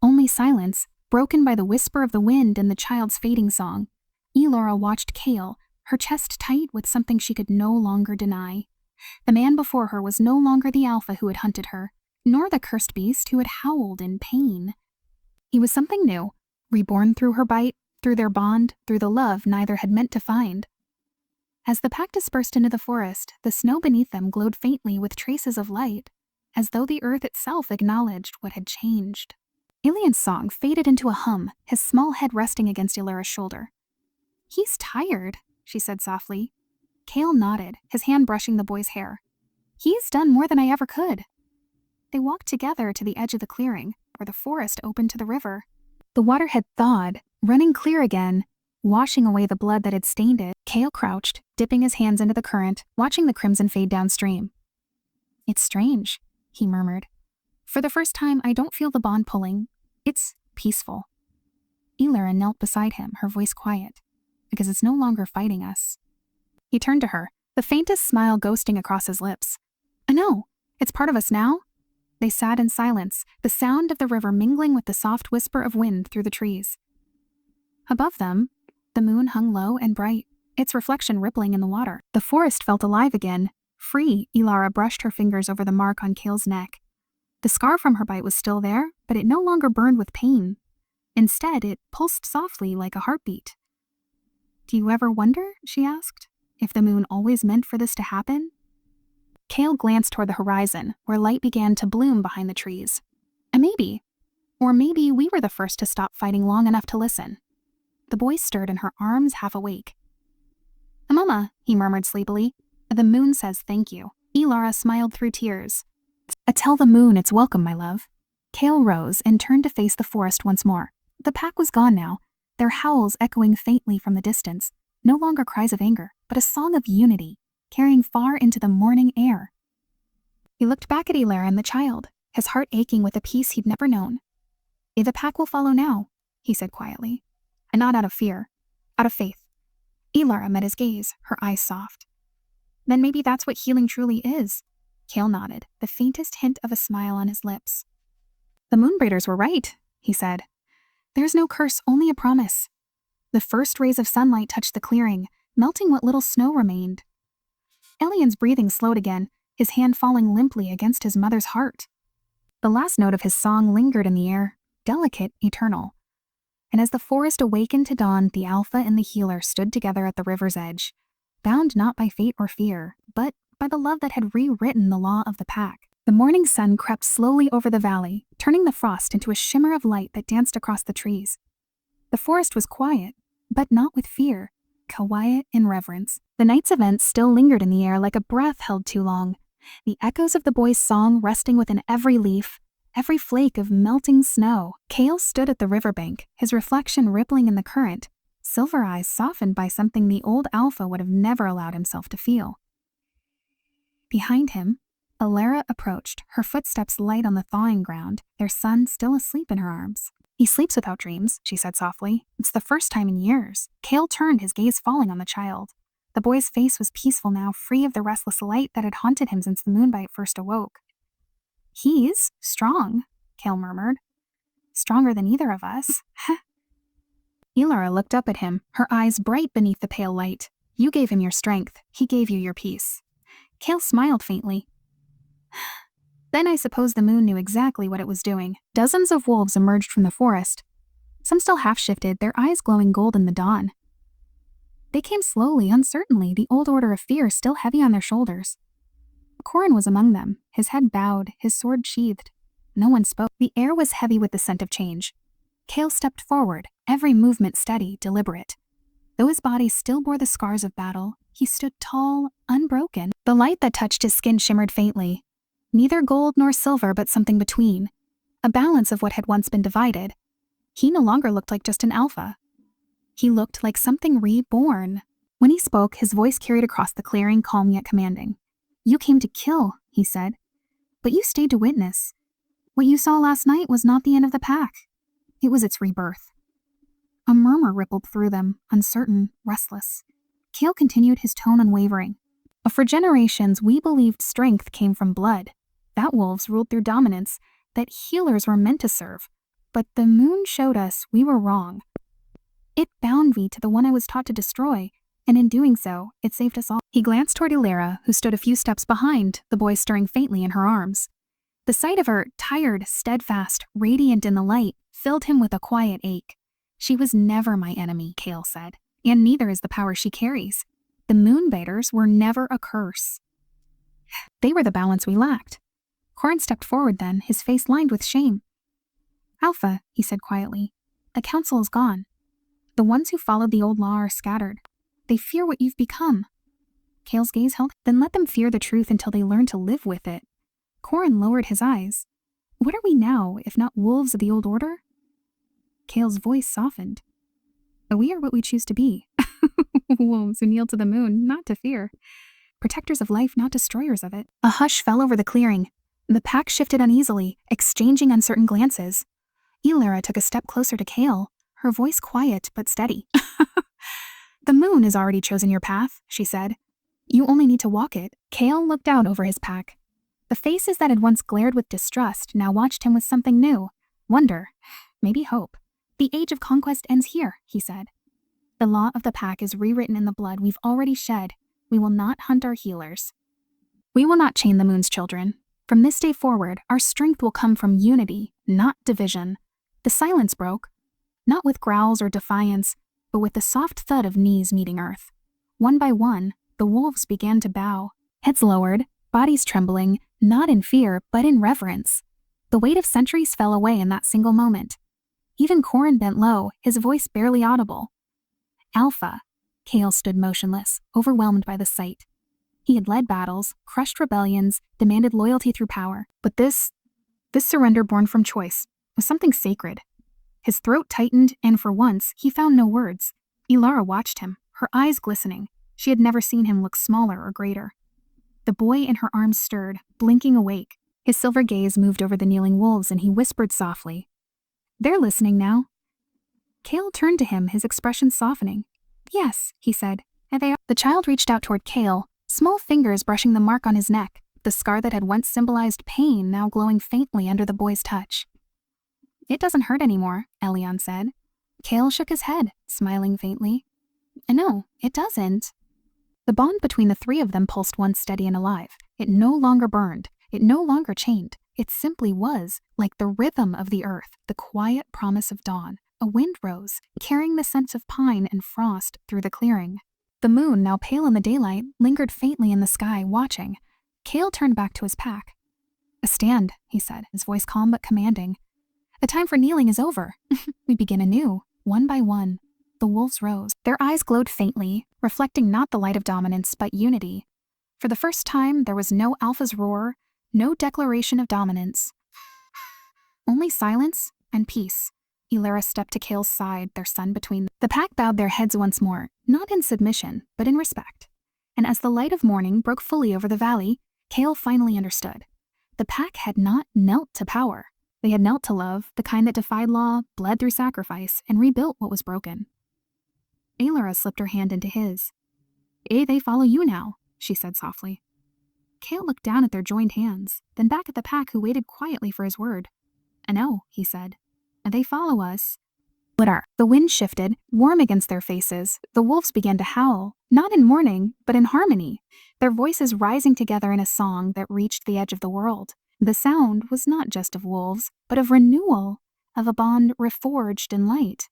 only silence, broken by the whisper of the wind and the child's fading song. Elura watched Kale, her chest tight with something she could no longer deny. The man before her was no longer the alpha who had hunted her, nor the cursed beast who had howled in pain. He was something new, reborn through her bite, through their bond, through the love neither had meant to find. As the pack dispersed into the forest, the snow beneath them glowed faintly with traces of light, as though the earth itself acknowledged what had changed. Elian's song faded into a hum, his small head resting against Elura's shoulder. "He's tired," she said softly. Kale nodded, his hand brushing the boy's hair. "He's done more than I ever could." They walked together to the edge of the clearing, where the forest opened to the river. The water had thawed, running clear again, washing away the blood that had stained it. Kale crouched, dipping his hands into the current, watching the crimson fade downstream. "It's strange," he murmured. "For the first time, I don't feel the bond pulling. It's peaceful." Elura knelt beside him, her voice quiet. "Because it's no longer fighting us." He turned to her, the faintest smile ghosting across his lips. "I know. It's part of us now." They sat in silence, the sound of the river mingling with the soft whisper of wind through the trees. Above them, the moon hung low and bright, its reflection rippling in the water. The forest felt alive again. Free, Elura brushed her fingers over the mark on Kale's neck. The scar from her bite was still there, but it no longer burned with pain. Instead, it pulsed softly like a heartbeat. "Do you ever wonder," she asked, "if the moon always meant for this to happen?" Kale glanced toward the horizon, where light began to bloom behind the trees. "Maybe. Or maybe we were the first to stop fighting long enough to listen. The boy stirred in her arms, half awake. Mama, he murmured sleepily. The moon says thank you. Elara smiled through tears. Tell the moon it's welcome, my love. Kale rose and turned to face the forest once more. The pack was gone now, their howls echoing faintly from the distance, no longer cries of anger, but a song of unity, carrying far into the morning air. He looked back at Elara and the child, his heart aching with a peace he'd never known. The pack will follow now, he said quietly, and not out of fear, out of faith. Elara met his gaze, her eyes soft. Then maybe that's what healing truly is. Kale nodded, the faintest hint of a smile on his lips. The Moonbraiders were right, he said. There's no curse, only a promise. The first rays of sunlight touched the clearing, melting what little snow remained. Elian's breathing slowed again, his hand falling limply against his mother's heart. The last note of his song lingered in the air, delicate, eternal. And as the forest awakened to dawn, the Alpha and the healer stood together at the river's edge, bound not by fate or fear, but by the love that had rewritten the law of the pack. The morning sun crept slowly over the valley, turning the frost into a shimmer of light that danced across the trees. The forest was quiet, but not with fear, quiet in reverence. The night's events still lingered in the air like a breath held too long, the echoes of the boy's song resting within every leaf, every flake of melting snow. Kale stood at the riverbank, his reflection rippling in the current, silver eyes softened by something the old Alpha would have never allowed himself to feel. Behind him, Elara approached, her footsteps light on the thawing ground, their son still asleep in her arms. He sleeps without dreams, she said softly. It's the first time in years. Kale turned, his gaze falling on the child. The boy's face was peaceful now, free of the restless light that had haunted him since the moonbite first awoke. He's strong, Kale murmured. Stronger than either of us. Elara looked up at him, her eyes bright beneath the pale light. You gave him your strength. He gave you your peace. Kale smiled faintly. Then I suppose the moon knew exactly what it was doing. Dozens of wolves emerged from the forest, some still half-shifted, their eyes glowing gold in the dawn. They came slowly, uncertainly, the old order of fear still heavy on their shoulders. Corin was among them, his head bowed, his sword sheathed. No one spoke. The air was heavy with the scent of change. Kale stepped forward, every movement steady, deliberate. Though his body still bore the scars of battle, he stood tall, unbroken. The light that touched his skin shimmered faintly. Neither gold nor silver, but something between. A balance of what had once been divided. He no longer looked like just an Alpha. He looked like something reborn. When he spoke, his voice carried across the clearing, calm yet commanding. You came to kill, he said, but you stayed to witness. What you saw last night was not the end of the pack. It was its rebirth. A murmur rippled through them, uncertain, restless. Kale continued, his tone unwavering. For generations, we believed strength came from blood, that wolves ruled through dominance, that healers were meant to serve. But the moon showed us we were wrong. It bound me to the one I was taught to destroy, and in doing so, it saved us all. He glanced toward Elara, who stood a few steps behind, the boy stirring faintly in her arms. The sight of her, tired, steadfast, radiant in the light, filled him with a quiet ache. She was never my enemy, Kale said, and neither is the power she carries. The Moonbaiters were never a curse. They were the balance we lacked. Corin stepped forward then, his face lined with shame. Alpha, he said quietly, the council is gone. The ones who followed the old law are scattered. They fear what you've become. Kale's gaze held. Then let them fear the truth until they learn to live with it. Corin lowered his eyes. What are we now, if not wolves of the old order? Kale's voice softened. We are what we choose to be. Wolves who kneel to the moon, not to fear. Protectors of life, not destroyers of it. A hush fell over the clearing. The pack shifted uneasily, exchanging uncertain glances. Elara took a step closer to Kale, her voice quiet but steady. The moon has already chosen your path, she said. You only need to walk it. Kale looked out over his pack. The faces that had once glared with distrust now watched him with something new. Wonder, maybe hope. The age of conquest ends here, he said. The law of the pack is rewritten in the blood we've already shed. We will not hunt our healers. We will not chain the moon's children. From this day forward, our strength will come from unity, not division. The silence broke, not with growls or defiance, but with the soft thud of knees meeting earth. One by one, the wolves began to bow, heads lowered, bodies trembling, not in fear, but in reverence. The weight of centuries fell away in that single moment. Even Corin bent low, his voice barely audible. Alpha. Kale stood motionless, overwhelmed by the sight. He had led battles, crushed rebellions, demanded loyalty through power. But this surrender born from choice was something sacred. His throat tightened, and for once, he found no words. Ilara watched him, her eyes glistening. She had never seen him look smaller or greater. The boy in her arms stirred, blinking awake. His silver gaze moved over the kneeling wolves, and he whispered softly, "They're listening now." Kale turned to him, his expression softening. "Yes," he said, "and they are." The child reached out toward Kale, small fingers brushing the mark on his neck, the scar that had once symbolized pain now glowing faintly under the boy's touch. "It doesn't hurt anymore," Elion said. Kale shook his head, smiling faintly. "No, it doesn't." The bond between the three of them pulsed once steady and alive. It no longer burned. It no longer chained. It simply was, like the rhythm of the earth, the quiet promise of dawn. A wind rose, carrying the scents of pine and frost through the clearing. The moon, now pale in the daylight, lingered faintly in the sky, watching. Kale turned back to his pack. "A stand," he said, his voice calm but commanding. "The time for kneeling is over. We begin anew, one by one." The wolves rose. Their eyes glowed faintly, reflecting not the light of dominance, but unity. For the first time, there was no alpha's roar, no declaration of dominance. Only silence and peace. Ilara stepped to Kale's side, their son between them. The pack bowed their heads once more, not in submission, but in respect. And as the light of morning broke fully over the valley, Kale finally understood. The pack had not knelt to power. They had knelt to love, the kind that defied law, bled through sacrifice, and rebuilt what was broken. Ilara slipped her hand into his. They follow you now," she said softly. Kale looked down at their joined hands, then back at the pack, who waited quietly for his word. "I know," he said. "They follow us." The wind shifted, warm against their faces. The wolves began to howl, not in mourning, but in harmony, their voices rising together in a song that reached the edge of the world. The sound was not just of wolves, but of renewal, of a bond reforged in light.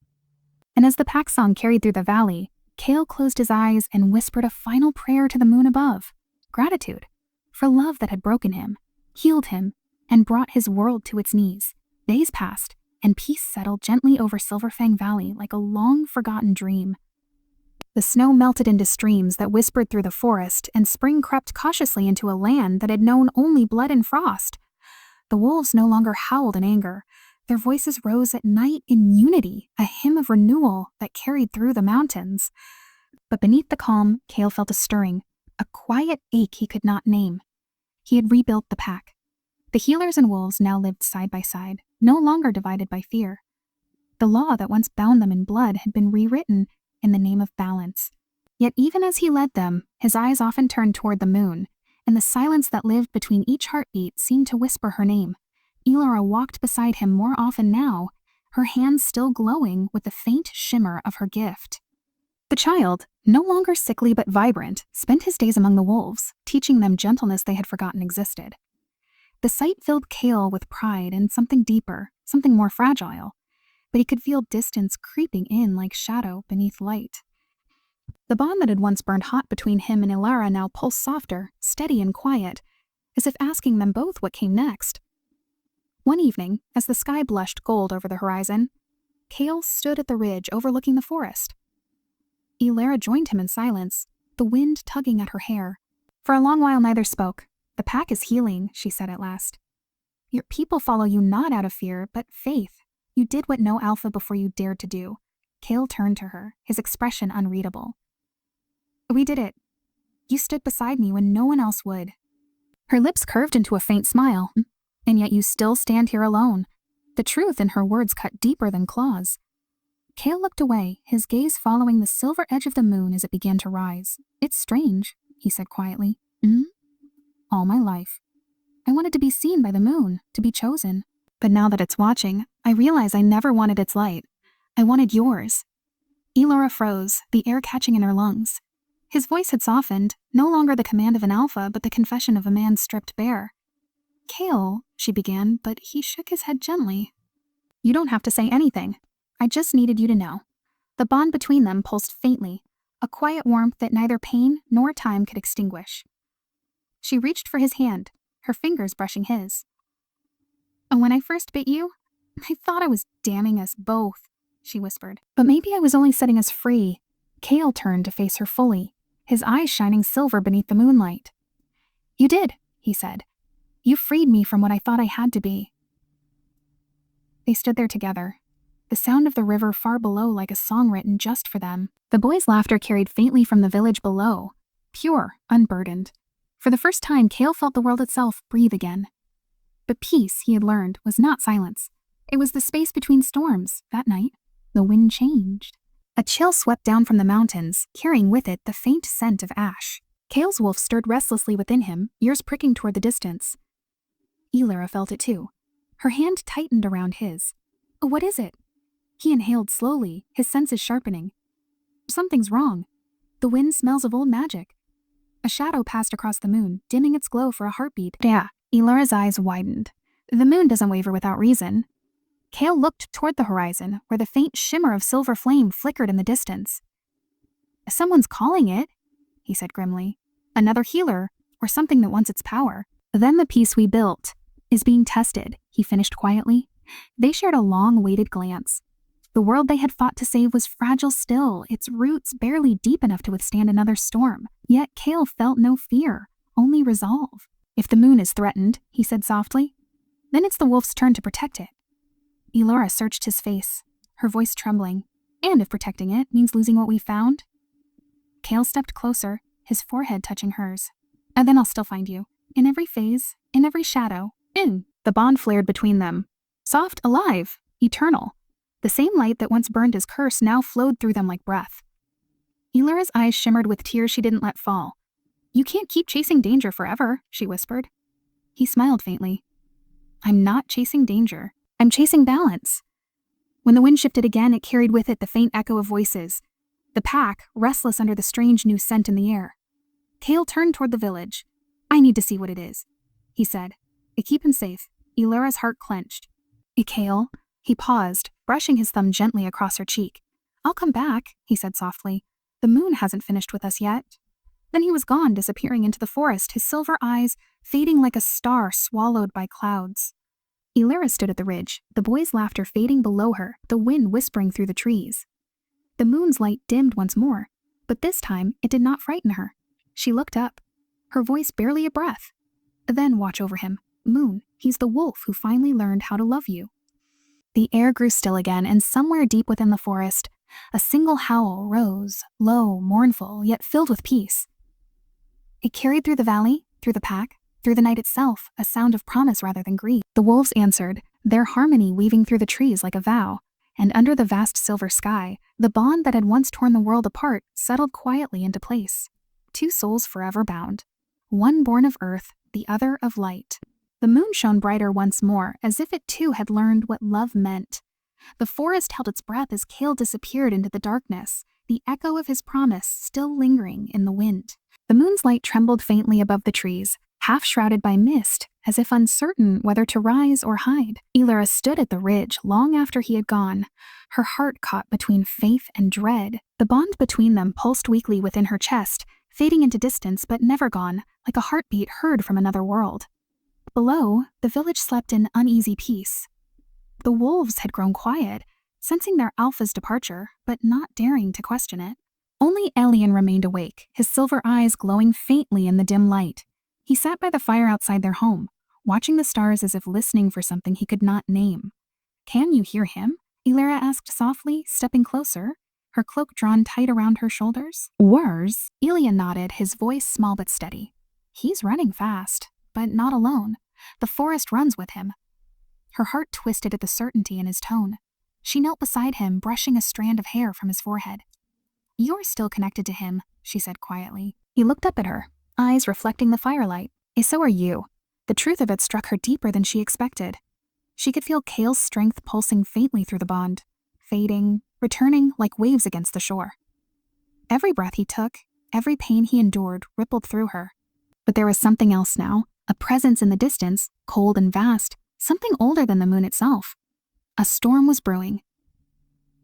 And as the pack song carried through the valley, Kale closed his eyes and whispered a final prayer to the moon above. Gratitude for love that had broken him, healed him, and brought his world to its knees. Days passed, and peace settled gently over Silverfang Valley like a long-forgotten dream. The snow melted into streams that whispered through the forest, and spring crept cautiously into a land that had known only blood and frost. The wolves no longer howled in anger. Their voices rose at night in unity, a hymn of renewal that carried through the mountains. But beneath the calm, Kale felt a stirring, a quiet ache he could not name. He had rebuilt the pack. The healers and wolves now lived side by side, no longer divided by fear. The law that once bound them in blood had been rewritten in the name of balance. Yet even as he led them, his eyes often turned toward the moon, and the silence that lived between each heartbeat seemed to whisper her name. Ilara walked beside him more often now, her hands still glowing with the faint shimmer of her gift. The child, no longer sickly but vibrant, spent his days among the wolves, teaching them gentleness they had forgotten existed. The sight filled Kale with pride and something deeper, something more fragile, but he could feel distance creeping in like shadow beneath light. The bond that had once burned hot between him and Ilara now pulsed softer, steady and quiet, as if asking them both what came next. One evening, as the sky blushed gold over the horizon, Kale stood at the ridge overlooking the forest. Ilara joined him in silence, the wind tugging at her hair. For a long while neither spoke. "The pack is healing," she said at last. "Your people follow you not out of fear, but faith. You did what no alpha before you dared to do." Kale turned to her, his expression unreadable. "We did it. You stood beside me when no one else would." Her lips curved into a faint smile. "And yet you still stand here alone." The truth in her words cut deeper than claws. Kale looked away, his gaze following the silver edge of the moon as it began to rise. "It's strange," he said quietly. All my life, I wanted to be seen by the moon, to be chosen. But now that it's watching, I realize I never wanted its light. I wanted yours." Ilara froze, the air catching in her lungs. His voice had softened, no longer the command of an alpha, but the confession of a man stripped bare. "Kale," she began, but he shook his head gently. "You don't have to say anything. I just needed you to know." The bond between them pulsed faintly, a quiet warmth that neither pain nor time could extinguish. She reached for his hand, her fingers brushing his. When I first bit you, I thought I was damning us both, she whispered. But maybe I was only setting us free. Kale turned to face her fully, his eyes shining silver beneath the moonlight. You did, he said. You freed me from what I thought I had to be. They stood there together, the sound of the river far below like a song written just for them. The boys' laughter carried faintly from the village below, pure, unburdened. For the first time, Kale felt the world itself breathe again. But peace, he had learned, was not silence. It was the space between storms. That night, the wind changed. A chill swept down from the mountains, carrying with it the faint scent of ash. Kale's wolf stirred restlessly within him, ears pricking toward the distance. Elara felt it too. Her hand tightened around his. What is it? He inhaled slowly, his senses sharpening. Something's wrong. The wind smells of old magic. A shadow passed across the moon, dimming its glow for a heartbeat. Yeah, Elara's eyes widened. The moon doesn't waver without reason. Kale looked toward the horizon, where the faint shimmer of silver flame flickered in the distance. Someone's calling it, he said grimly. Another healer, or something that wants its power. Then the peace we built is being tested, he finished quietly. They shared a long-awaited glance. The world they had fought to save was fragile still, its roots barely deep enough to withstand another storm. Yet Kale felt no fear, only resolve. If the moon is threatened, he said softly, then it's the wolf's turn to protect it. Elara searched his face, her voice trembling. And if protecting it means losing what we found? Kale stepped closer, his forehead touching hers. And then I'll still find you. In every phase, in every shadow, in. The bond flared between them. Soft, alive, eternal. The same light that once burned his curse now flowed through them like breath. Elara's eyes shimmered with tears she didn't let fall. You can't keep chasing danger forever, she whispered. He smiled faintly. I'm not chasing danger. I'm chasing balance. When the wind shifted again, it carried with it the faint echo of voices. The pack, restless under the strange new scent in the air. Kale turned toward the village. I need to see what it is, he said. Keep him safe. Elara's heart clenched. Kale, he paused, brushing his thumb gently across her cheek. I'll come back, he said softly. The moon hasn't finished with us yet. Then he was gone, disappearing into the forest, his silver eyes fading like a star swallowed by clouds. Elara stood at the ridge, the boys' laughter fading below her, the wind whispering through the trees. The moon's light dimmed once more, but this time it did not frighten her. She looked up, her voice barely a breath. Then watch over him. Moon, he's the wolf who finally learned how to love you. The air grew still again, and somewhere deep within the forest, a single howl rose, low, mournful, yet filled with peace. It carried through the valley, through the pack, through the night itself, a sound of promise rather than grief. The wolves answered, their harmony weaving through the trees like a vow, and under the vast silver sky, the bond that had once torn the world apart settled quietly into place. Two souls forever bound, one born of earth, the other of light. The moon shone brighter once more, as if it too had learned what love meant. The forest held its breath as Kale disappeared into the darkness, the echo of his promise still lingering in the wind. The moon's light trembled faintly above the trees, half shrouded by mist, as if uncertain whether to rise or hide. Elara stood at the ridge long after he had gone, her heart caught between faith and dread. The bond between them pulsed weakly within her chest, fading into distance but never gone, like a heartbeat heard from another world. Below, the village slept in uneasy peace. The wolves had grown quiet, sensing their alpha's departure, but not daring to question it. Only Elian remained awake, his silver eyes glowing faintly in the dim light. He sat by the fire outside their home, watching the stars as if listening for something he could not name. Can you hear him? Elara asked softly, stepping closer, her cloak drawn tight around her shoulders. Wars? Elian nodded, his voice small but steady. He's running fast, but not alone. The forest runs with him. Her heart twisted at the certainty in his tone. She knelt beside him, brushing a strand of hair from his forehead. You're still connected to him, she said quietly. He looked up at her, eyes reflecting the firelight. So are you. The truth of it struck her deeper than she expected. She could feel Kale's strength pulsing faintly through the bond, fading, returning like waves against the shore. Every breath he took, every pain he endured rippled through her. But there was something else now, a presence in the distance, cold and vast, something older than the moon itself. A storm was brewing.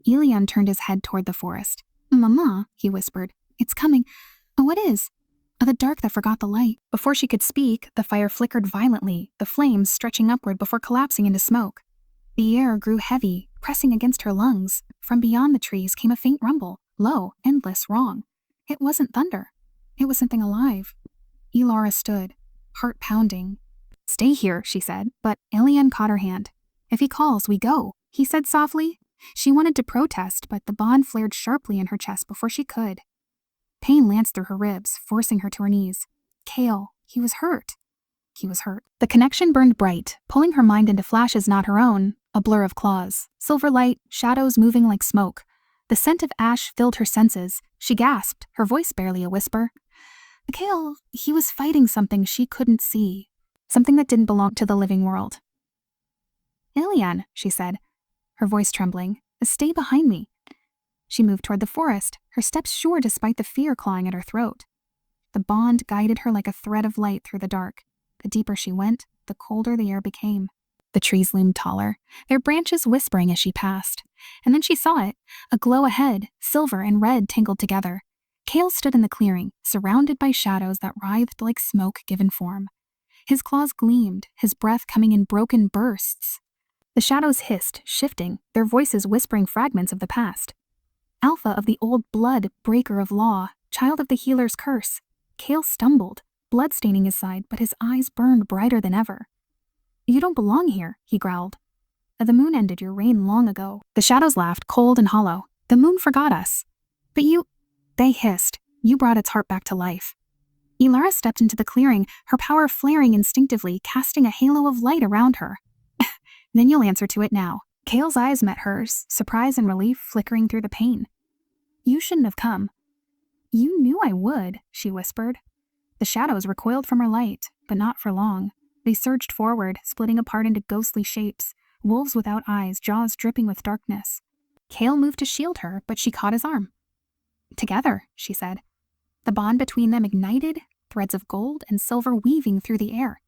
Elian turned his head toward the forest. Mama, he whispered, it's coming. What is? The dark that forgot the light. Before she could speak, the fire flickered violently, the flames stretching upward before collapsing into smoke. The air grew heavy, pressing against her lungs. From beyond the trees came a faint rumble, low, endless, wrong. It wasn't thunder. It was something alive. Elora stood, heart pounding. "Stay here," she said, but Elian caught her hand. "If he calls, we go," he said softly. She wanted to protest, but the bond flared sharply in her chest before she could. Pain lanced through her ribs, forcing her to her knees. Cale, he was hurt. He was hurt. The connection burned bright, pulling her mind into flashes not her own, a blur of claws, silver light, shadows moving like smoke. The scent of ash filled her senses. She gasped, her voice barely a whisper. Cale, he was fighting something she couldn't see, something that didn't belong to the living world. "Elian," she said, her voice trembling, "stay behind me." She moved toward the forest, her steps sure despite the fear clawing at her throat. The bond guided her like a thread of light through the dark. The deeper she went, the colder the air became. The trees loomed taller, their branches whispering as she passed. And then she saw it, a glow ahead, silver and red tangled together. Cale stood in the clearing, surrounded by shadows that writhed like smoke given form. His claws gleamed, his breath coming in broken bursts. The shadows hissed, shifting, their voices whispering fragments of the past. Alpha of the old blood, breaker of law, child of the healer's curse. Cale stumbled, blood staining his side, but his eyes burned brighter than ever. "You don't belong here," he growled. "The moon ended your reign long ago." The shadows laughed, cold and hollow. "The moon forgot us." "But you," they hissed, "you brought its heart back to life." Elara stepped into the clearing, her power flaring instinctively, casting a halo of light around her. "Then you'll answer to it now." Cale's eyes met hers, surprise and relief flickering through the pain. "You shouldn't have come." "You knew I would," she whispered. The shadows recoiled from her light, but not for long. They surged forward, splitting apart into ghostly shapes, wolves without eyes, jaws dripping with darkness. Cale moved to shield her, but she caught his arm. "Together," she said. The bond between them ignited, threads of gold and silver weaving through the air.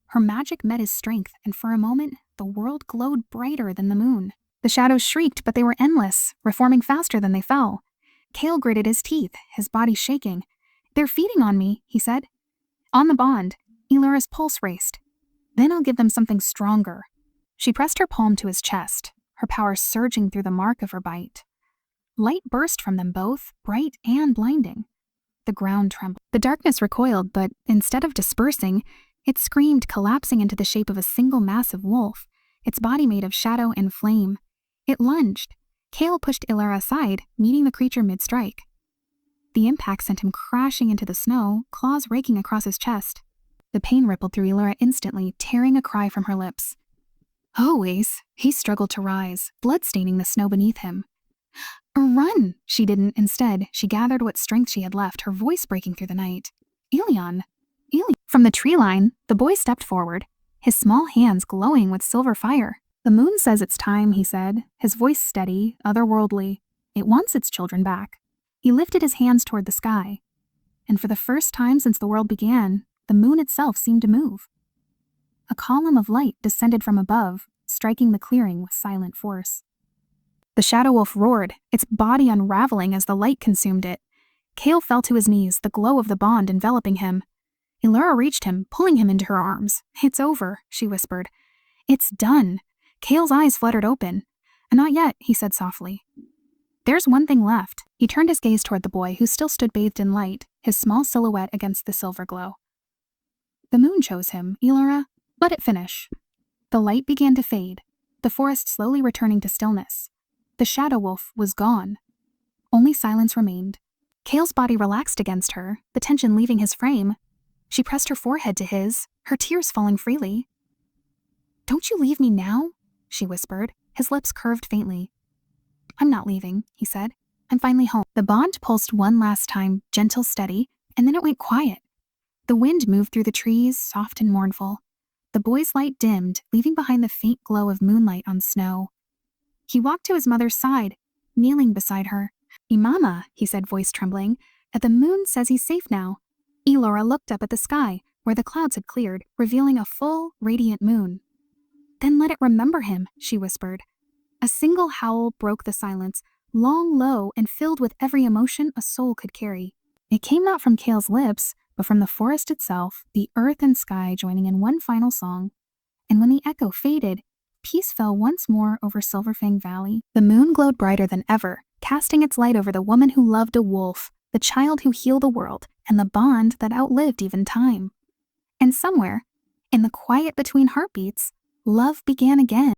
Her magic met his strength, and for a moment, the world glowed brighter than the moon. The shadows shrieked, but they were endless, reforming faster than they fell. Cale gritted his teeth, his body shaking. "They're feeding on me," he said. On the bond, Elara's pulse raced. "Then I'll give them something stronger." She pressed her palm to his chest, her power surging through the mark of her bite. Light burst from them both, bright and blinding. The ground trembled. The darkness recoiled, but instead of dispersing, it screamed, collapsing into the shape of a single massive wolf, its body made of shadow and flame. It lunged. Cale pushed Elara aside, meeting the creature mid-strike. The impact sent him crashing into the snow, claws raking across his chest. The pain rippled through Elara instantly, tearing a cry from her lips. "Oh, Ace!" He struggled to rise, blood staining the snow beneath him. "Run!" She didn't. Instead, she gathered what strength she had left, her voice breaking through the night. "Elian! Elian!" From the tree line, the boy stepped forward, his small hands glowing with silver fire. "The moon says it's time," he said, his voice steady, otherworldly. "It wants its children back." He lifted his hands toward the sky, and for the first time since the world began, the moon itself seemed to move. A column of light descended from above, striking the clearing with silent force. The shadow wolf roared, its body unraveling as the light consumed it. Cale fell to his knees, the glow of the bond enveloping him. Elara reached him, pulling him into her arms. "It's over," she whispered. "It's done." Cale's eyes fluttered open. "Not yet," he said softly. "There's one thing left." He turned his gaze toward the boy, who still stood bathed in light, his small silhouette against the silver glow. "The moon chose him, Elara. Let it finish." The light began to fade, the forest slowly returning to stillness. The shadow wolf was gone. Only silence remained. Cale's body relaxed against her, the tension leaving his frame. She pressed her forehead to his, her tears falling freely. "Don't you leave me now?" she whispered, his lips curved faintly. "I'm not leaving," he said. "I'm finally home." The bond pulsed one last time, gentle, steady, and then it went quiet. The wind moved through the trees, soft and mournful. The boy's light dimmed, leaving behind the faint glow of moonlight on snow. He walked to his mother's side, kneeling beside her. "Imama," he said, voice trembling, "the moon says he's safe now." Elora looked up at the sky, where the clouds had cleared, revealing a full, radiant moon. "Then let it remember him," she whispered. A single howl broke the silence, long, low, and filled with every emotion a soul could carry. It came not from Cale's lips, but from the forest itself, the earth and sky joining in one final song. And when the echo faded, peace fell once more over Silverfang Valley. The moon glowed brighter than ever, casting its light over the woman who loved a wolf, the child who healed the world, and the bond that outlived even time. And somewhere, in the quiet between heartbeats, love began again.